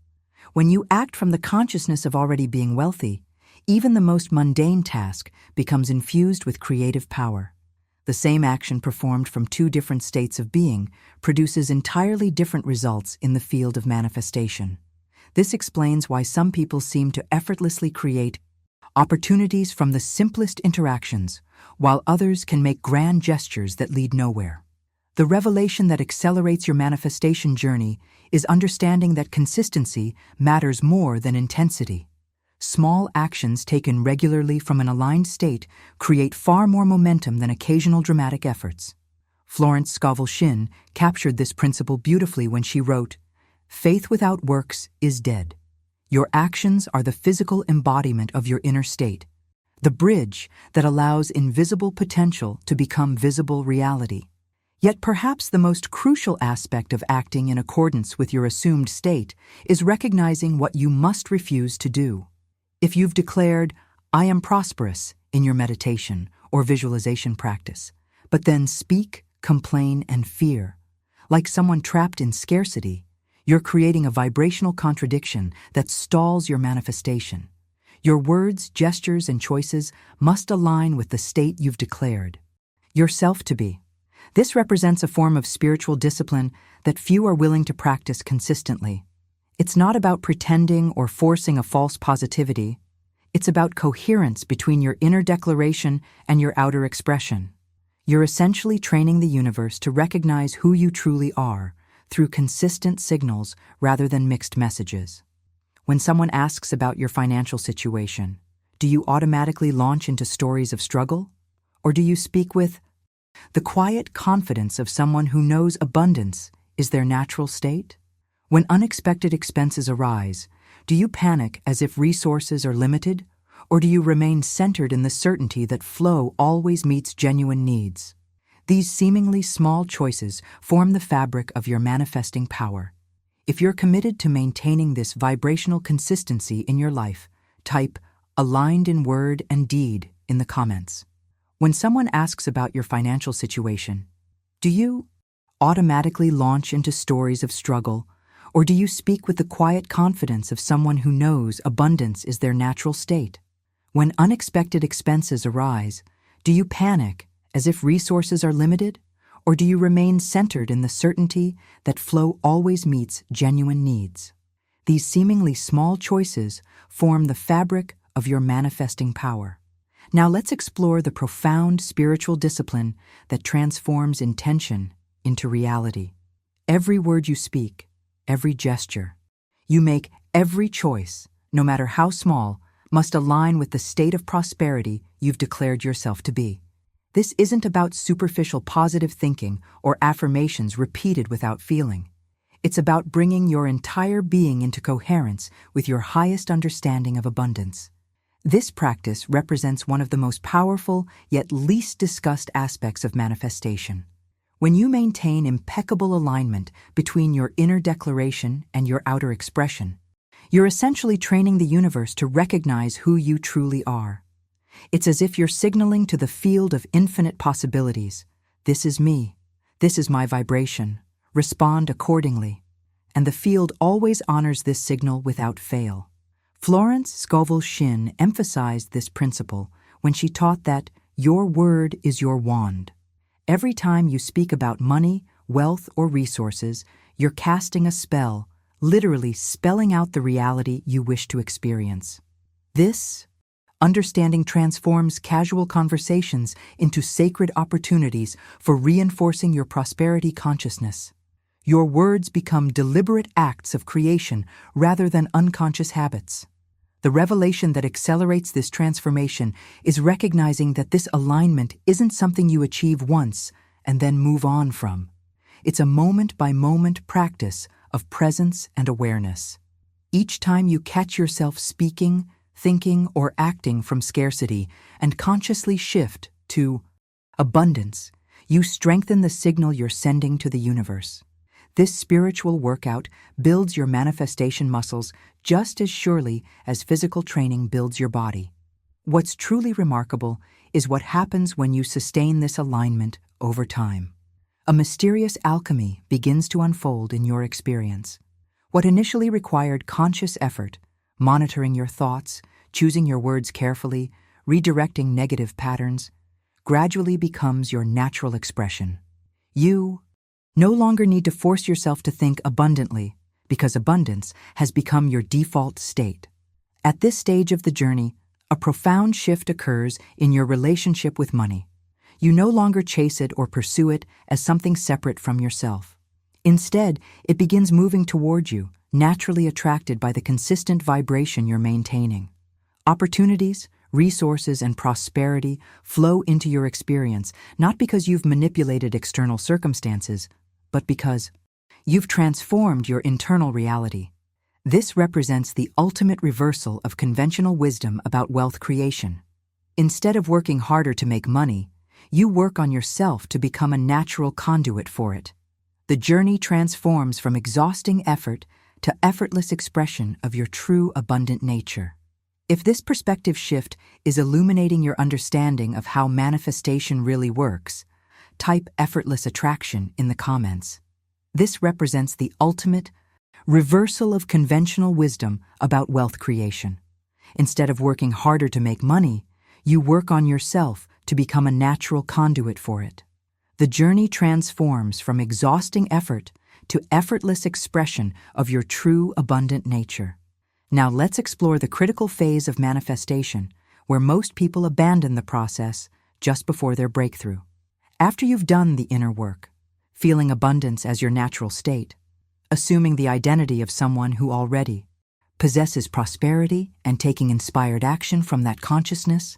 S1: When you act from the consciousness of already being wealthy, even the most mundane task becomes infused with creative power. The same action performed from two different states of being produces entirely different results in the field of manifestation. This explains why some people seem to effortlessly create opportunities from the simplest interactions, while others can make grand gestures that lead nowhere. The revelation that accelerates your manifestation journey is understanding that consistency matters more than intensity. Small actions taken regularly from an aligned state create far more momentum than occasional dramatic efforts. Florence Scovel Shinn captured this principle beautifully when she wrote, "Faith without works is dead. Your actions are the physical embodiment of your inner state, the bridge that allows invisible potential to become visible reality." Yet perhaps the most crucial aspect of acting in accordance with your assumed state is recognizing what you must refuse to do. If you've declared, "I am prosperous," in your meditation or visualization practice, but then speak, complain, and fear, like someone trapped in scarcity, you're creating a vibrational contradiction that stalls your manifestation. Your words, gestures, and choices must align with the state you've declared. Yourself to be. This represents a form of spiritual discipline that few are willing to practice consistently. It's not about pretending or forcing a false positivity. It's about coherence between your inner declaration and your outer expression. You're essentially training the universe to recognize who you truly are through consistent signals rather than mixed messages. When someone asks about your financial situation, do you automatically launch into stories of struggle? Or do you speak with the quiet confidence of someone who knows abundance is their natural state? When unexpected expenses arise, do you panic as if resources are limited, or do you remain centered in the certainty that flow always meets genuine needs? These seemingly small choices form the fabric of your manifesting power. If you're committed to maintaining this vibrational consistency in your life, type "aligned in word and deed" in the comments. When someone asks about your financial situation, do you automatically launch into stories of struggle, or do you speak with the quiet confidence of someone who knows abundance is their natural state? When unexpected expenses arise, do you panic as if resources are limited, or do you remain centered in the certainty that flow always meets genuine needs? These seemingly small choices form the fabric of your manifesting power. Now let's explore the profound spiritual discipline that transforms intention into reality. Every word you speak, every gesture you make, every choice, no matter how small, must align with the state of prosperity you've declared yourself to be. This isn't about superficial positive thinking or affirmations repeated without feeling. It's about bringing your entire being into coherence with your highest understanding of abundance. This practice represents one of the most powerful yet least discussed aspects of manifestation. When you maintain impeccable alignment between your inner declaration and your outer expression, you're essentially training the universe to recognize who you truly are. It's as if you're signaling to the field of infinite possibilities, "This is me. This is my vibration. Respond accordingly." And the field always honors this signal without fail. Florence Scovel Shinn emphasized this principle when she taught that your word is your wand. Every time you speak about money, wealth, or resources, you're casting a spell, literally spelling out the reality you wish to experience. This understanding transforms casual conversations into sacred opportunities for reinforcing your prosperity consciousness. Your words become deliberate acts of creation rather than unconscious habits. The revelation that accelerates this transformation is recognizing that this alignment isn't something you achieve once and then move on from. It's a moment-by-moment practice of presence and awareness. each time you catch yourself speaking, thinking, or acting from scarcity and consciously shift to abundance, you strengthen the signal you're sending to the universe. This spiritual workout builds your manifestation muscles just as surely as physical training builds your body. What's truly remarkable is what happens when you sustain this alignment over time. A mysterious alchemy begins to unfold in your experience. What initially required conscious effort, monitoring your thoughts, choosing your words carefully, redirecting negative patterns, gradually becomes your natural expression. You no longer need to force yourself to think abundantly, because abundance has become your default state. At this stage of the journey, a profound shift occurs in your relationship with money. You no longer chase it or pursue it as something separate from yourself. Instead, it begins moving toward you, naturally attracted by the consistent vibration you're maintaining. Opportunities, resources, and prosperity flow into your experience, not because you've manipulated external circumstances, but because you've transformed your internal reality. This represents the ultimate reversal of conventional wisdom about wealth creation. Instead of working harder to make money, you work on yourself to become a natural conduit for it. The journey transforms from exhausting effort to effortless expression of your true abundant nature. If this perspective shift is illuminating your understanding of how manifestation really works, type effortless attraction in the comments. This represents the ultimate reversal of conventional wisdom about wealth creation. Instead of working harder to make money, you work on yourself to become a natural conduit for it. The journey transforms from exhausting effort to effortless expression of your true abundant nature. Now let's explore the critical phase of manifestation, where most people abandon the process just before their breakthrough. After you've done the inner work, feeling abundance as your natural state, assuming the identity of someone who already possesses prosperity and taking inspired action from that consciousness,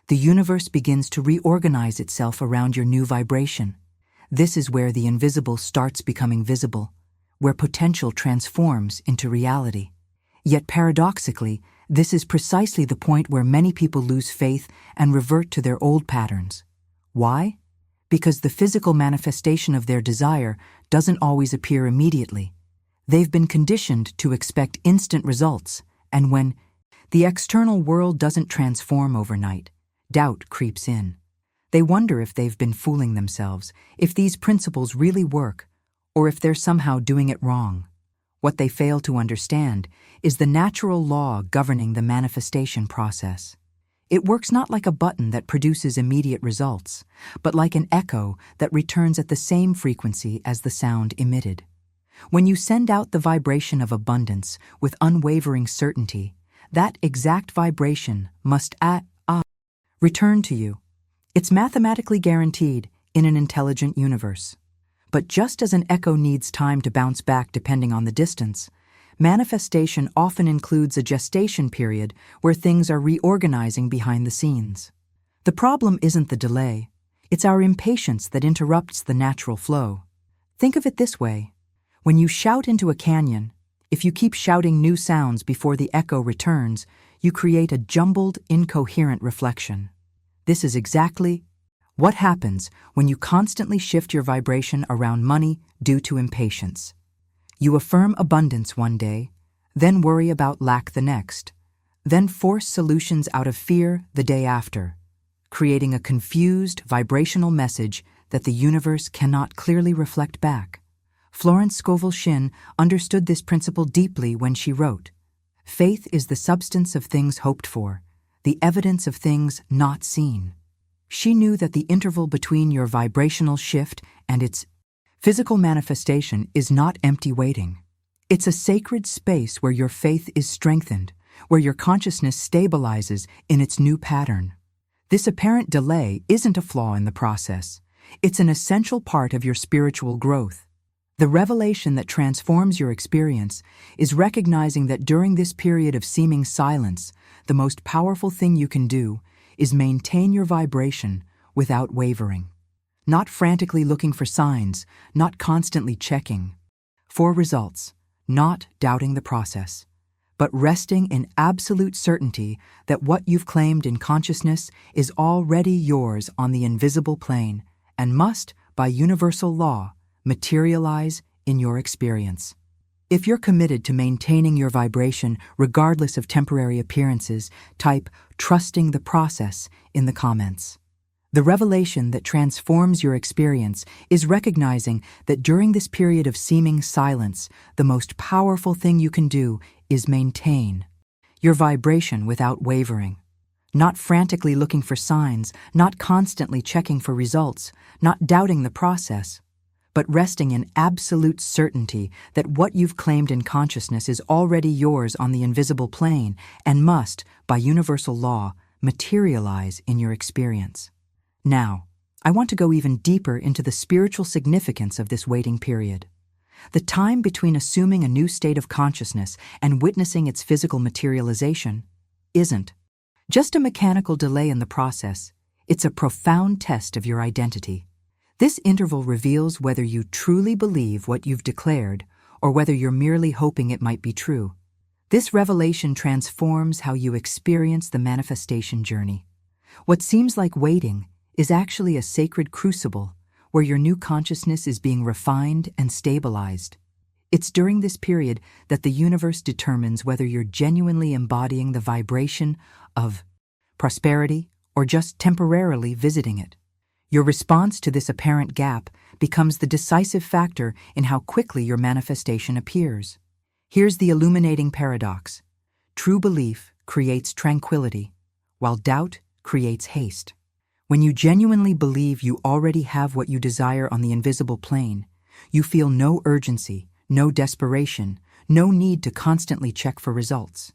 S1: the universe begins to reorganize itself around your new vibration. This is where the invisible starts becoming visible, where potential transforms into reality. Yet paradoxically, this is precisely the point where many people lose faith and revert to their old patterns. Why? Because the physical manifestation of their desire doesn't always appear immediately. They've been conditioned to expect instant results, and when the external world doesn't transform overnight, doubt creeps in. They wonder if they've been fooling themselves, if these principles really work, or if they're somehow doing it wrong. What they fail to understand is the natural law governing the manifestation process. It works not like a button that produces immediate results, but like an echo that returns at the same frequency as the sound emitted. When you send out the vibration of abundance with unwavering certainty, that exact vibration must return to you. It's mathematically guaranteed in an intelligent universe. But just as an echo needs time to bounce back depending on the distance, manifestation often includes a gestation period where things are reorganizing behind the scenes. The problem isn't the delay, it's our impatience that interrupts the natural flow. Think of it this way. When you shout into a canyon, if you keep shouting new sounds before the echo returns, you create a jumbled, incoherent reflection. This is exactly what happens when you constantly shift your vibration around money due to impatience. You affirm abundance one day, then worry about lack the next, then force solutions out of fear the day after, creating a confused, vibrational message that the universe cannot clearly reflect back. Florence Scovel Shinn understood this principle deeply when she wrote, "Faith is the substance of things hoped for, the evidence of things not seen." She knew that the interval between your vibrational shift and its physical manifestation is not empty waiting. It's a sacred space where your faith is strengthened, where your consciousness stabilizes in its new pattern. This apparent delay isn't a flaw in the process. It's an essential part of your spiritual growth. The revelation that transforms your experience is recognizing that during this period of seeming silence, the most powerful thing you can do is maintain your vibration without wavering. Not frantically looking for signs, not constantly checking for results, not doubting the process, but resting in absolute certainty that what you've claimed in consciousness is already yours on the invisible plane and must, by universal law, materialize in your experience. If you're committed to maintaining your vibration regardless of temporary appearances, type "trusting the process" in the comments. The revelation that transforms your experience is recognizing that during this period of seeming silence, the most powerful thing you can do is maintain your vibration without wavering. Not frantically looking for signs, not constantly checking for results, not doubting the process, but resting in absolute certainty that what you've claimed in consciousness is already yours on the invisible plane and must, by universal law, materialize in your experience. Now, I want to go even deeper into the spiritual significance of this waiting period. The time between assuming a new state of consciousness and witnessing its physical materialization isn't just a mechanical delay in the process, it's a profound test of your identity. This interval reveals whether you truly believe what you've declared or whether you're merely hoping it might be true. This revelation transforms how you experience the manifestation journey. What seems like waiting is actually a sacred crucible where your new consciousness is being refined and stabilized. It's during this period that the universe determines whether you're genuinely embodying the vibration of prosperity or just temporarily visiting it. Your response to this apparent gap becomes the decisive factor in how quickly your manifestation appears. Here's the illuminating paradox. True belief creates tranquility, while doubt creates haste. When you genuinely believe you already have what you desire on the invisible plane, you feel no urgency, no desperation, no need to constantly check for results.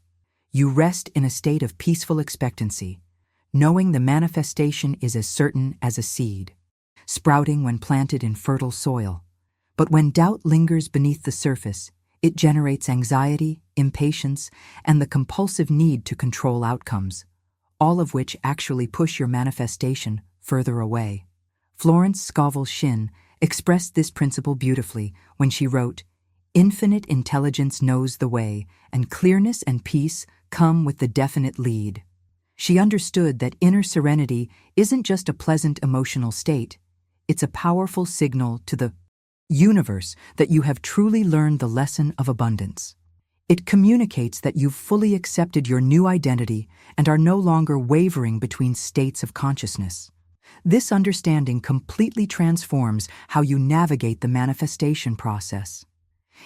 S1: You rest in a state of peaceful expectancy, knowing the manifestation is as certain as a seed, sprouting when planted in fertile soil. But when doubt lingers beneath the surface, it generates anxiety, impatience, and the compulsive need to control outcomes, all of which actually push your manifestation further away. Florence Scovel Shinn expressed this principle beautifully when she wrote, "Infinite intelligence knows the way, and clearness and peace come with the definite lead." She understood that inner serenity isn't just a pleasant emotional state, it's a powerful signal to the universe that you have truly learned the lesson of abundance. It communicates that you've fully accepted your new identity and are no longer wavering between states of consciousness. This understanding completely transforms how you navigate the manifestation process.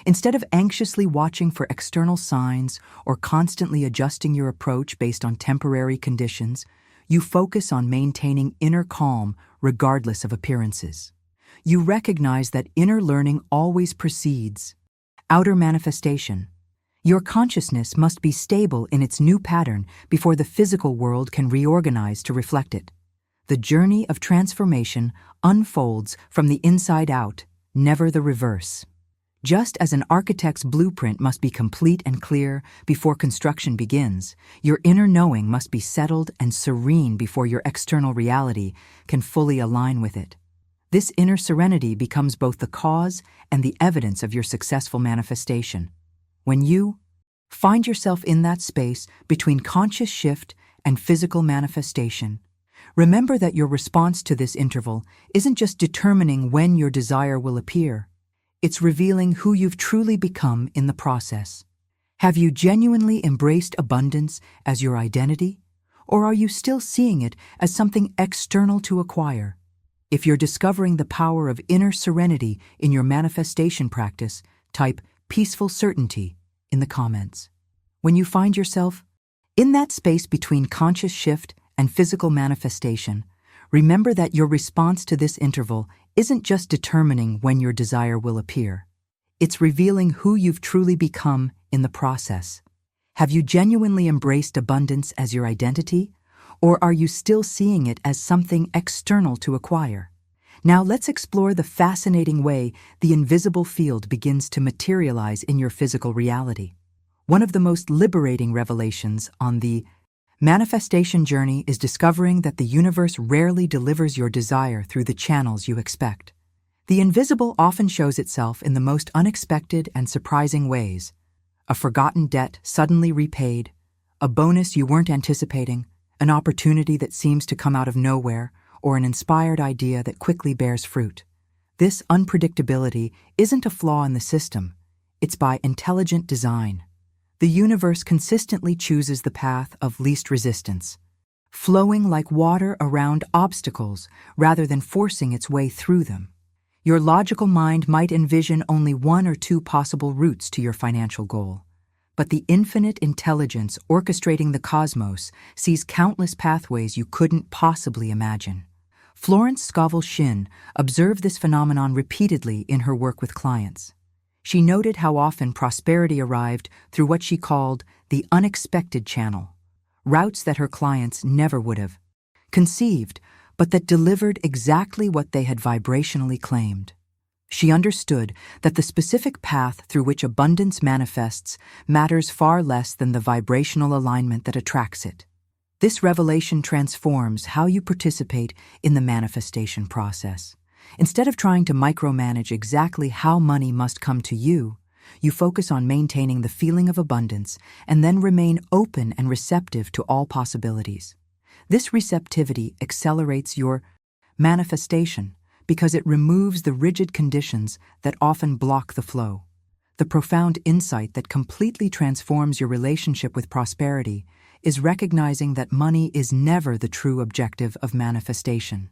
S1: Instead of anxiously watching for external signs or constantly adjusting your approach based on temporary conditions, you focus on maintaining inner calm regardless of appearances. You recognize that inner learning always precedes outer manifestation. Your consciousness must be stable in its new pattern before the physical world can reorganize to reflect it. The journey of transformation unfolds from the inside out, never the reverse. Just as an architect's blueprint must be complete and clear before construction begins, your inner knowing must be settled and serene before your external reality can fully align with it. This inner serenity becomes both the cause and the evidence of your successful manifestation. When you find yourself in that space between conscious shift and physical manifestation, remember that your response to this interval isn't just determining when your desire will appear. It's revealing who you've truly become in the process. Have you genuinely embraced abundance as your identity, or are you still seeing it as something external to acquire? If you're discovering the power of inner serenity in your manifestation practice, type "peaceful certainty" in the comments. When you find yourself in that space between conscious shift and physical manifestation, remember that your response to this interval isn't just determining when your desire will appear. It's revealing who you've truly become in the process. Have you genuinely embraced abundance as your identity, or are you still seeing it as something external to acquire? Now let's explore the fascinating way the invisible field begins to materialize in your physical reality. One of the most liberating revelations on the manifestation journey is discovering that the universe rarely delivers your desire through the channels you expect. The invisible often shows itself in the most unexpected and surprising ways. A forgotten debt suddenly repaid, a bonus you weren't anticipating, an opportunity that seems to come out of nowhere, or an inspired idea that quickly bears fruit. This unpredictability isn't a flaw in the system, it's by intelligent design. The universe consistently chooses the path of least resistance, flowing like water around obstacles rather than forcing its way through them. Your logical mind might envision only one or two possible routes to your financial goal, but the infinite intelligence orchestrating the cosmos sees countless pathways you couldn't possibly imagine. Florence Scovel Shinn observed this phenomenon repeatedly in her work with clients. She noted how often prosperity arrived through what she called the unexpected channel, routes that her clients never would have conceived, but that delivered exactly what they had vibrationally claimed. She understood that the specific path through which abundance manifests matters far less than the vibrational alignment that attracts it. This revelation transforms how you participate in the manifestation process. Instead of trying to micromanage exactly how money must come to you, you focus on maintaining the feeling of abundance and then remain open and receptive to all possibilities. This receptivity accelerates your manifestation because it removes the rigid conditions that often block the flow. The profound insight that completely transforms your relationship with prosperity is recognizing that money is never the true objective of manifestation.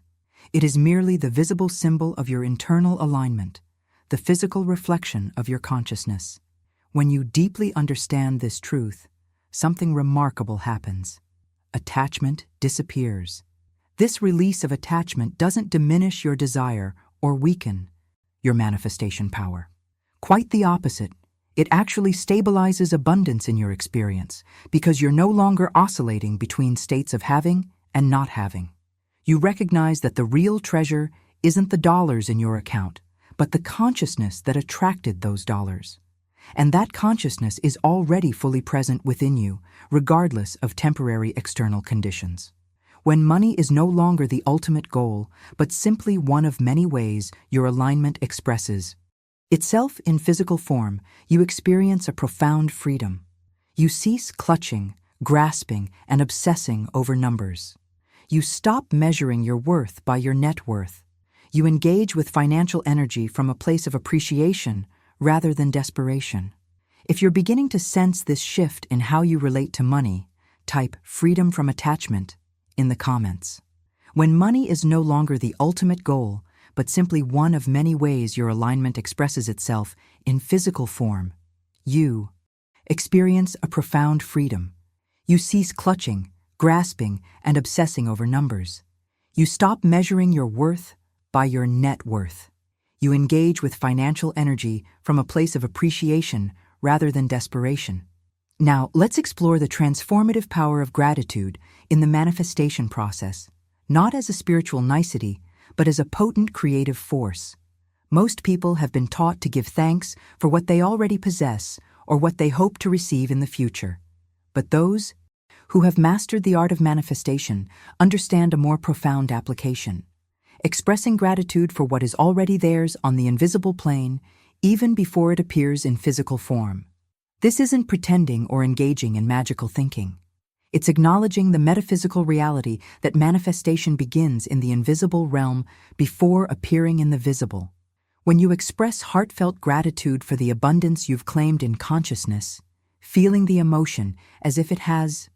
S1: It is merely the visible symbol of your internal alignment, the physical reflection of your consciousness. When you deeply understand this truth, something remarkable happens. Attachment disappears. This release of attachment doesn't diminish your desire or weaken your manifestation power. Quite the opposite. It actually stabilizes abundance in your experience because you're no longer oscillating between states of having and not having. You recognize that the real treasure isn't the dollars in your account, but the consciousness that attracted those dollars. And that consciousness is already fully present within you, regardless of temporary external conditions. When money is no longer the ultimate goal, but simply one of many ways your alignment expresses itself in physical form, you experience a profound freedom. You cease clutching, grasping, and obsessing over numbers. You stop measuring your worth by your net worth. You engage with financial energy from a place of appreciation rather than desperation. If you're beginning to sense this shift in how you relate to money, type "freedom from attachment" in the comments. When money is no longer the ultimate goal, but simply one of many ways your alignment expresses itself in physical form, you experience a profound freedom. You cease clutching, grasping, and obsessing over numbers. You stop measuring your worth by your net worth. You engage with financial energy from a place of appreciation rather than desperation. Now, let's explore the transformative power of gratitude in the manifestation process, not as a spiritual nicety, but as a potent creative force. Most people have been taught to give thanks for what they already possess or what they hope to receive in the future. But those who have mastered the art of manifestation understand a more profound application. Expressing gratitude for what is already theirs on the invisible plane, even before it appears in physical form. This isn't pretending or engaging in magical thinking. It's acknowledging the metaphysical reality that manifestation begins in the invisible realm before appearing in the visible. When you express heartfelt gratitude for the abundance you've claimed in consciousness, feeling the emotion as if it has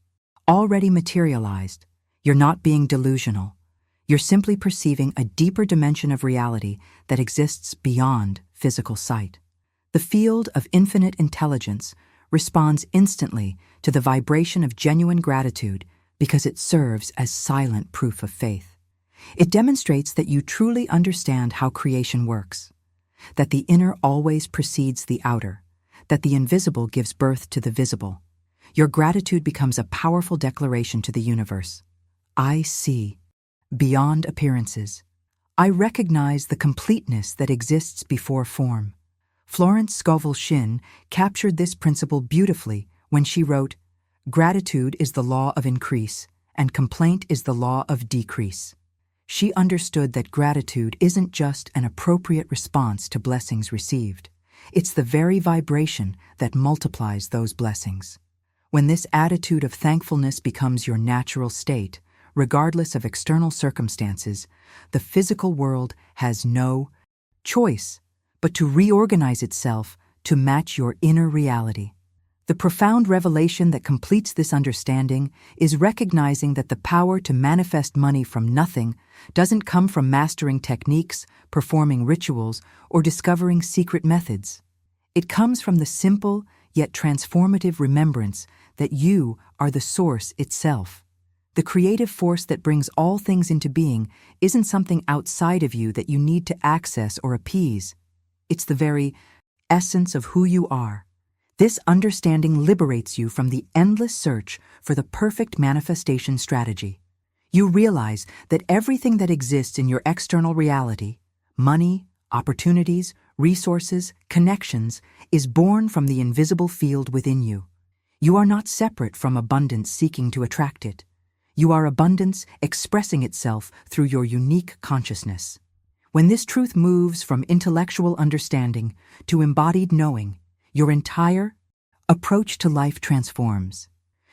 S1: already materialized, you're not being delusional. You're simply perceiving a deeper dimension of reality that exists beyond physical sight. The field of infinite intelligence responds instantly to the vibration of genuine gratitude because it serves as silent proof of faith. It demonstrates that you truly understand how creation works, that the inner always precedes the outer, that the invisible gives birth to the visible. Your gratitude becomes a powerful declaration to the universe. I see beyond appearances. I recognize the completeness that exists before form. Florence Scovel Shinn captured this principle beautifully when she wrote, "Gratitude is the law of increase, and complaint is the law of decrease." She understood that gratitude isn't just an appropriate response to blessings received. It's the very vibration that multiplies those blessings. When this attitude of thankfulness becomes your natural state, regardless of external circumstances, the physical world has no choice but to reorganize itself to match your inner reality. The profound revelation that completes this understanding is recognizing that the power to manifest money from nothing doesn't come from mastering techniques, performing rituals, or discovering secret methods. It comes from the simple yet transformative remembrance that you are the source itself. The creative force that brings all things into being isn't something outside of you that you need to access or appease. It's the very essence of who you are. This understanding liberates you from the endless search for the perfect manifestation strategy. You realize that everything that exists in your external reality, money, opportunities, resources, connections, is born from the invisible field within you. You are not separate from abundance seeking to attract it. You are abundance expressing itself through your unique consciousness. When this truth moves from intellectual understanding to embodied knowing, your entire approach to life transforms.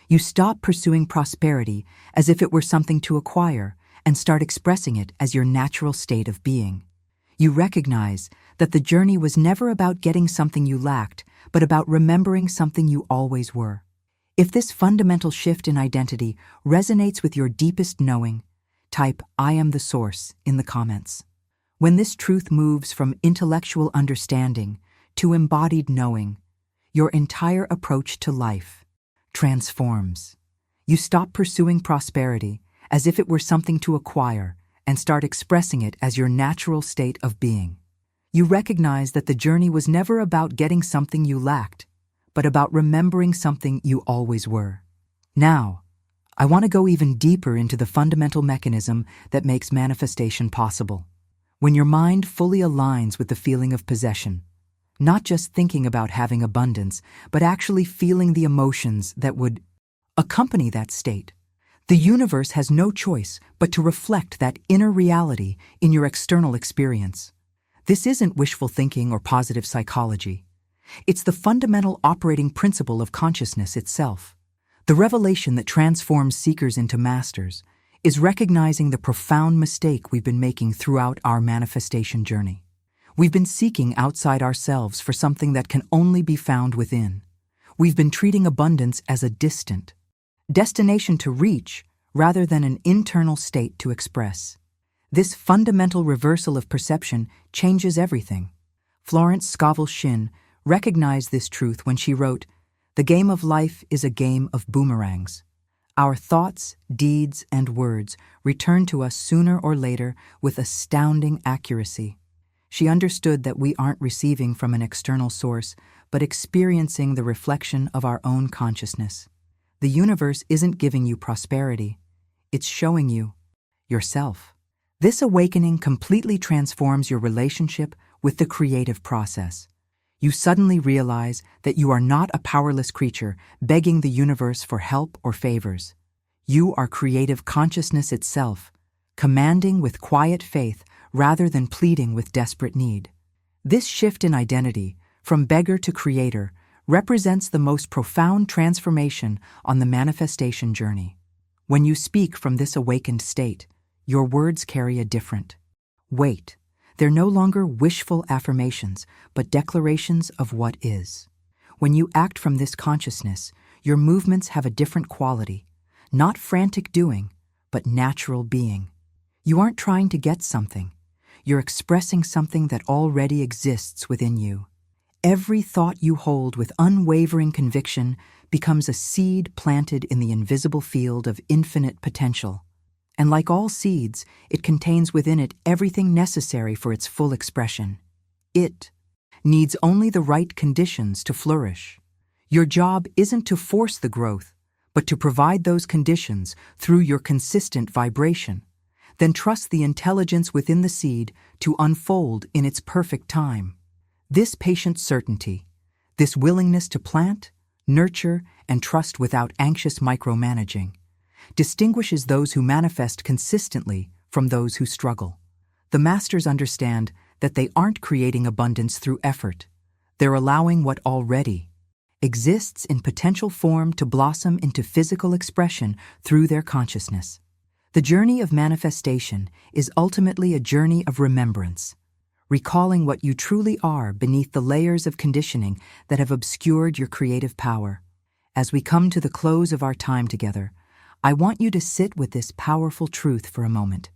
S1: You stop pursuing prosperity as if it were something to acquire and start expressing it as your natural state of being. You recognize that the journey was never about getting something you lacked, but about remembering something you always were. If this fundamental shift in identity resonates with your deepest knowing, type "I am the source" in the comments. When this truth moves from intellectual understanding to embodied knowing, your entire approach to life transforms. You stop pursuing prosperity as if it were something to acquire and start expressing it as your natural state of being. You recognize that the journey was never about getting something you lacked, but about remembering something you always were. Now, I want to go even deeper into the fundamental mechanism that makes manifestation possible. When your mind fully aligns with the feeling of possession, not just thinking about having abundance, but actually feeling the emotions that would accompany that state, the universe has no choice but to reflect that inner reality in your external experience. This isn't wishful thinking or positive psychology. It's the fundamental operating principle of consciousness itself. The revelation that transforms seekers into masters is recognizing the profound mistake we've been making throughout our manifestation journey. We've been seeking outside ourselves for something that can only be found within. We've been treating abundance as a distant destination to reach rather than an internal state to express. This fundamental reversal of perception changes everything. Florence Scovel Shinn recognized this truth when she wrote, "The game of life is a game of boomerangs. Our thoughts, deeds, and words return to us sooner or later with astounding accuracy." She understood that we aren't receiving from an external source, but experiencing the reflection of our own consciousness. The universe isn't giving you prosperity, it's showing you yourself. This awakening completely transforms your relationship with the creative process. You suddenly realize that you are not a powerless creature begging the universe for help or favors. You are creative consciousness itself, commanding with quiet faith rather than pleading with desperate need. This shift in identity, from beggar to creator, represents the most profound transformation on the manifestation journey. When you speak from this awakened state, your words carry a different weight. They're no longer wishful affirmations, but declarations of what is. When you act from this consciousness, your movements have a different quality, not frantic doing, but natural being. You aren't trying to get something. You're expressing something that already exists within you. Every thought you hold with unwavering conviction becomes a seed planted in the invisible field of infinite potential. And like all seeds, it contains within it everything necessary for its full expression. It needs only the right conditions to flourish. Your job isn't to force the growth, but to provide those conditions through your consistent vibration. Then trust the intelligence within the seed to unfold in its perfect time. This patient certainty, this willingness to plant, nurture, and trust without anxious micromanaging, distinguishes those who manifest consistently from those who struggle. The masters understand that they aren't creating abundance through effort. They're allowing what already exists in potential form to blossom into physical expression through their consciousness. The journey of manifestation is ultimately a journey of remembrance, recalling what you truly are beneath the layers of conditioning that have obscured your creative power. As we come to the close of our time together, I want you to sit with this powerful truth for a moment.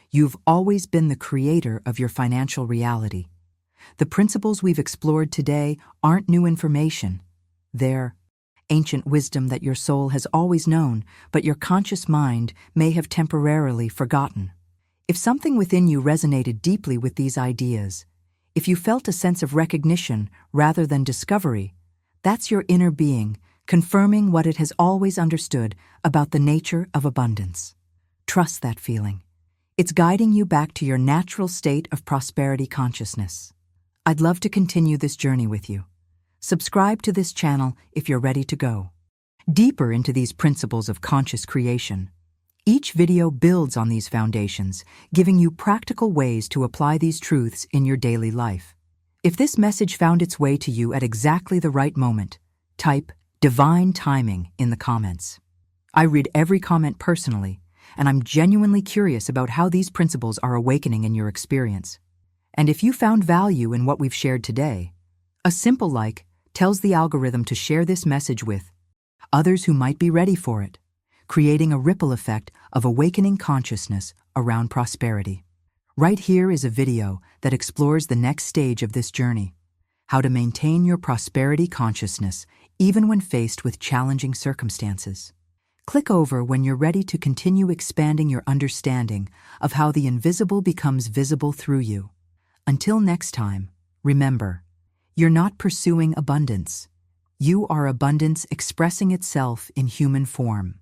S1: You've always been the creator of your financial reality. The principles we've explored today aren't new information. They're ancient wisdom that your soul has always known, but your conscious mind may have temporarily forgotten. If something within you resonated deeply with these ideas, if you felt a sense of recognition rather than discovery, that's your inner being confirming what it has always understood about the nature of abundance. Trust that feeling. It's guiding you back to your natural state of prosperity consciousness. I'd love to continue this journey with you. Subscribe to this channel if you're ready to go deeper into these principles of conscious creation. Each video builds on these foundations, giving you practical ways to apply these truths in your daily life. If this message found its way to you at exactly the right moment, type divine timing in the comments. I read every comment personally, and I'm genuinely curious about how these principles are awakening in your experience. And if you found value in what we've shared today, a simple like tells the algorithm to share this message with others who might be ready for it, creating a ripple effect of awakening consciousness around prosperity. Right here is a video that explores the next stage of this journey: how to maintain your prosperity consciousness even when faced with challenging circumstances. Click over when you're ready to continue expanding your understanding of how the invisible becomes visible through you. Until next time, remember, you're not pursuing abundance. You are abundance expressing itself in human form.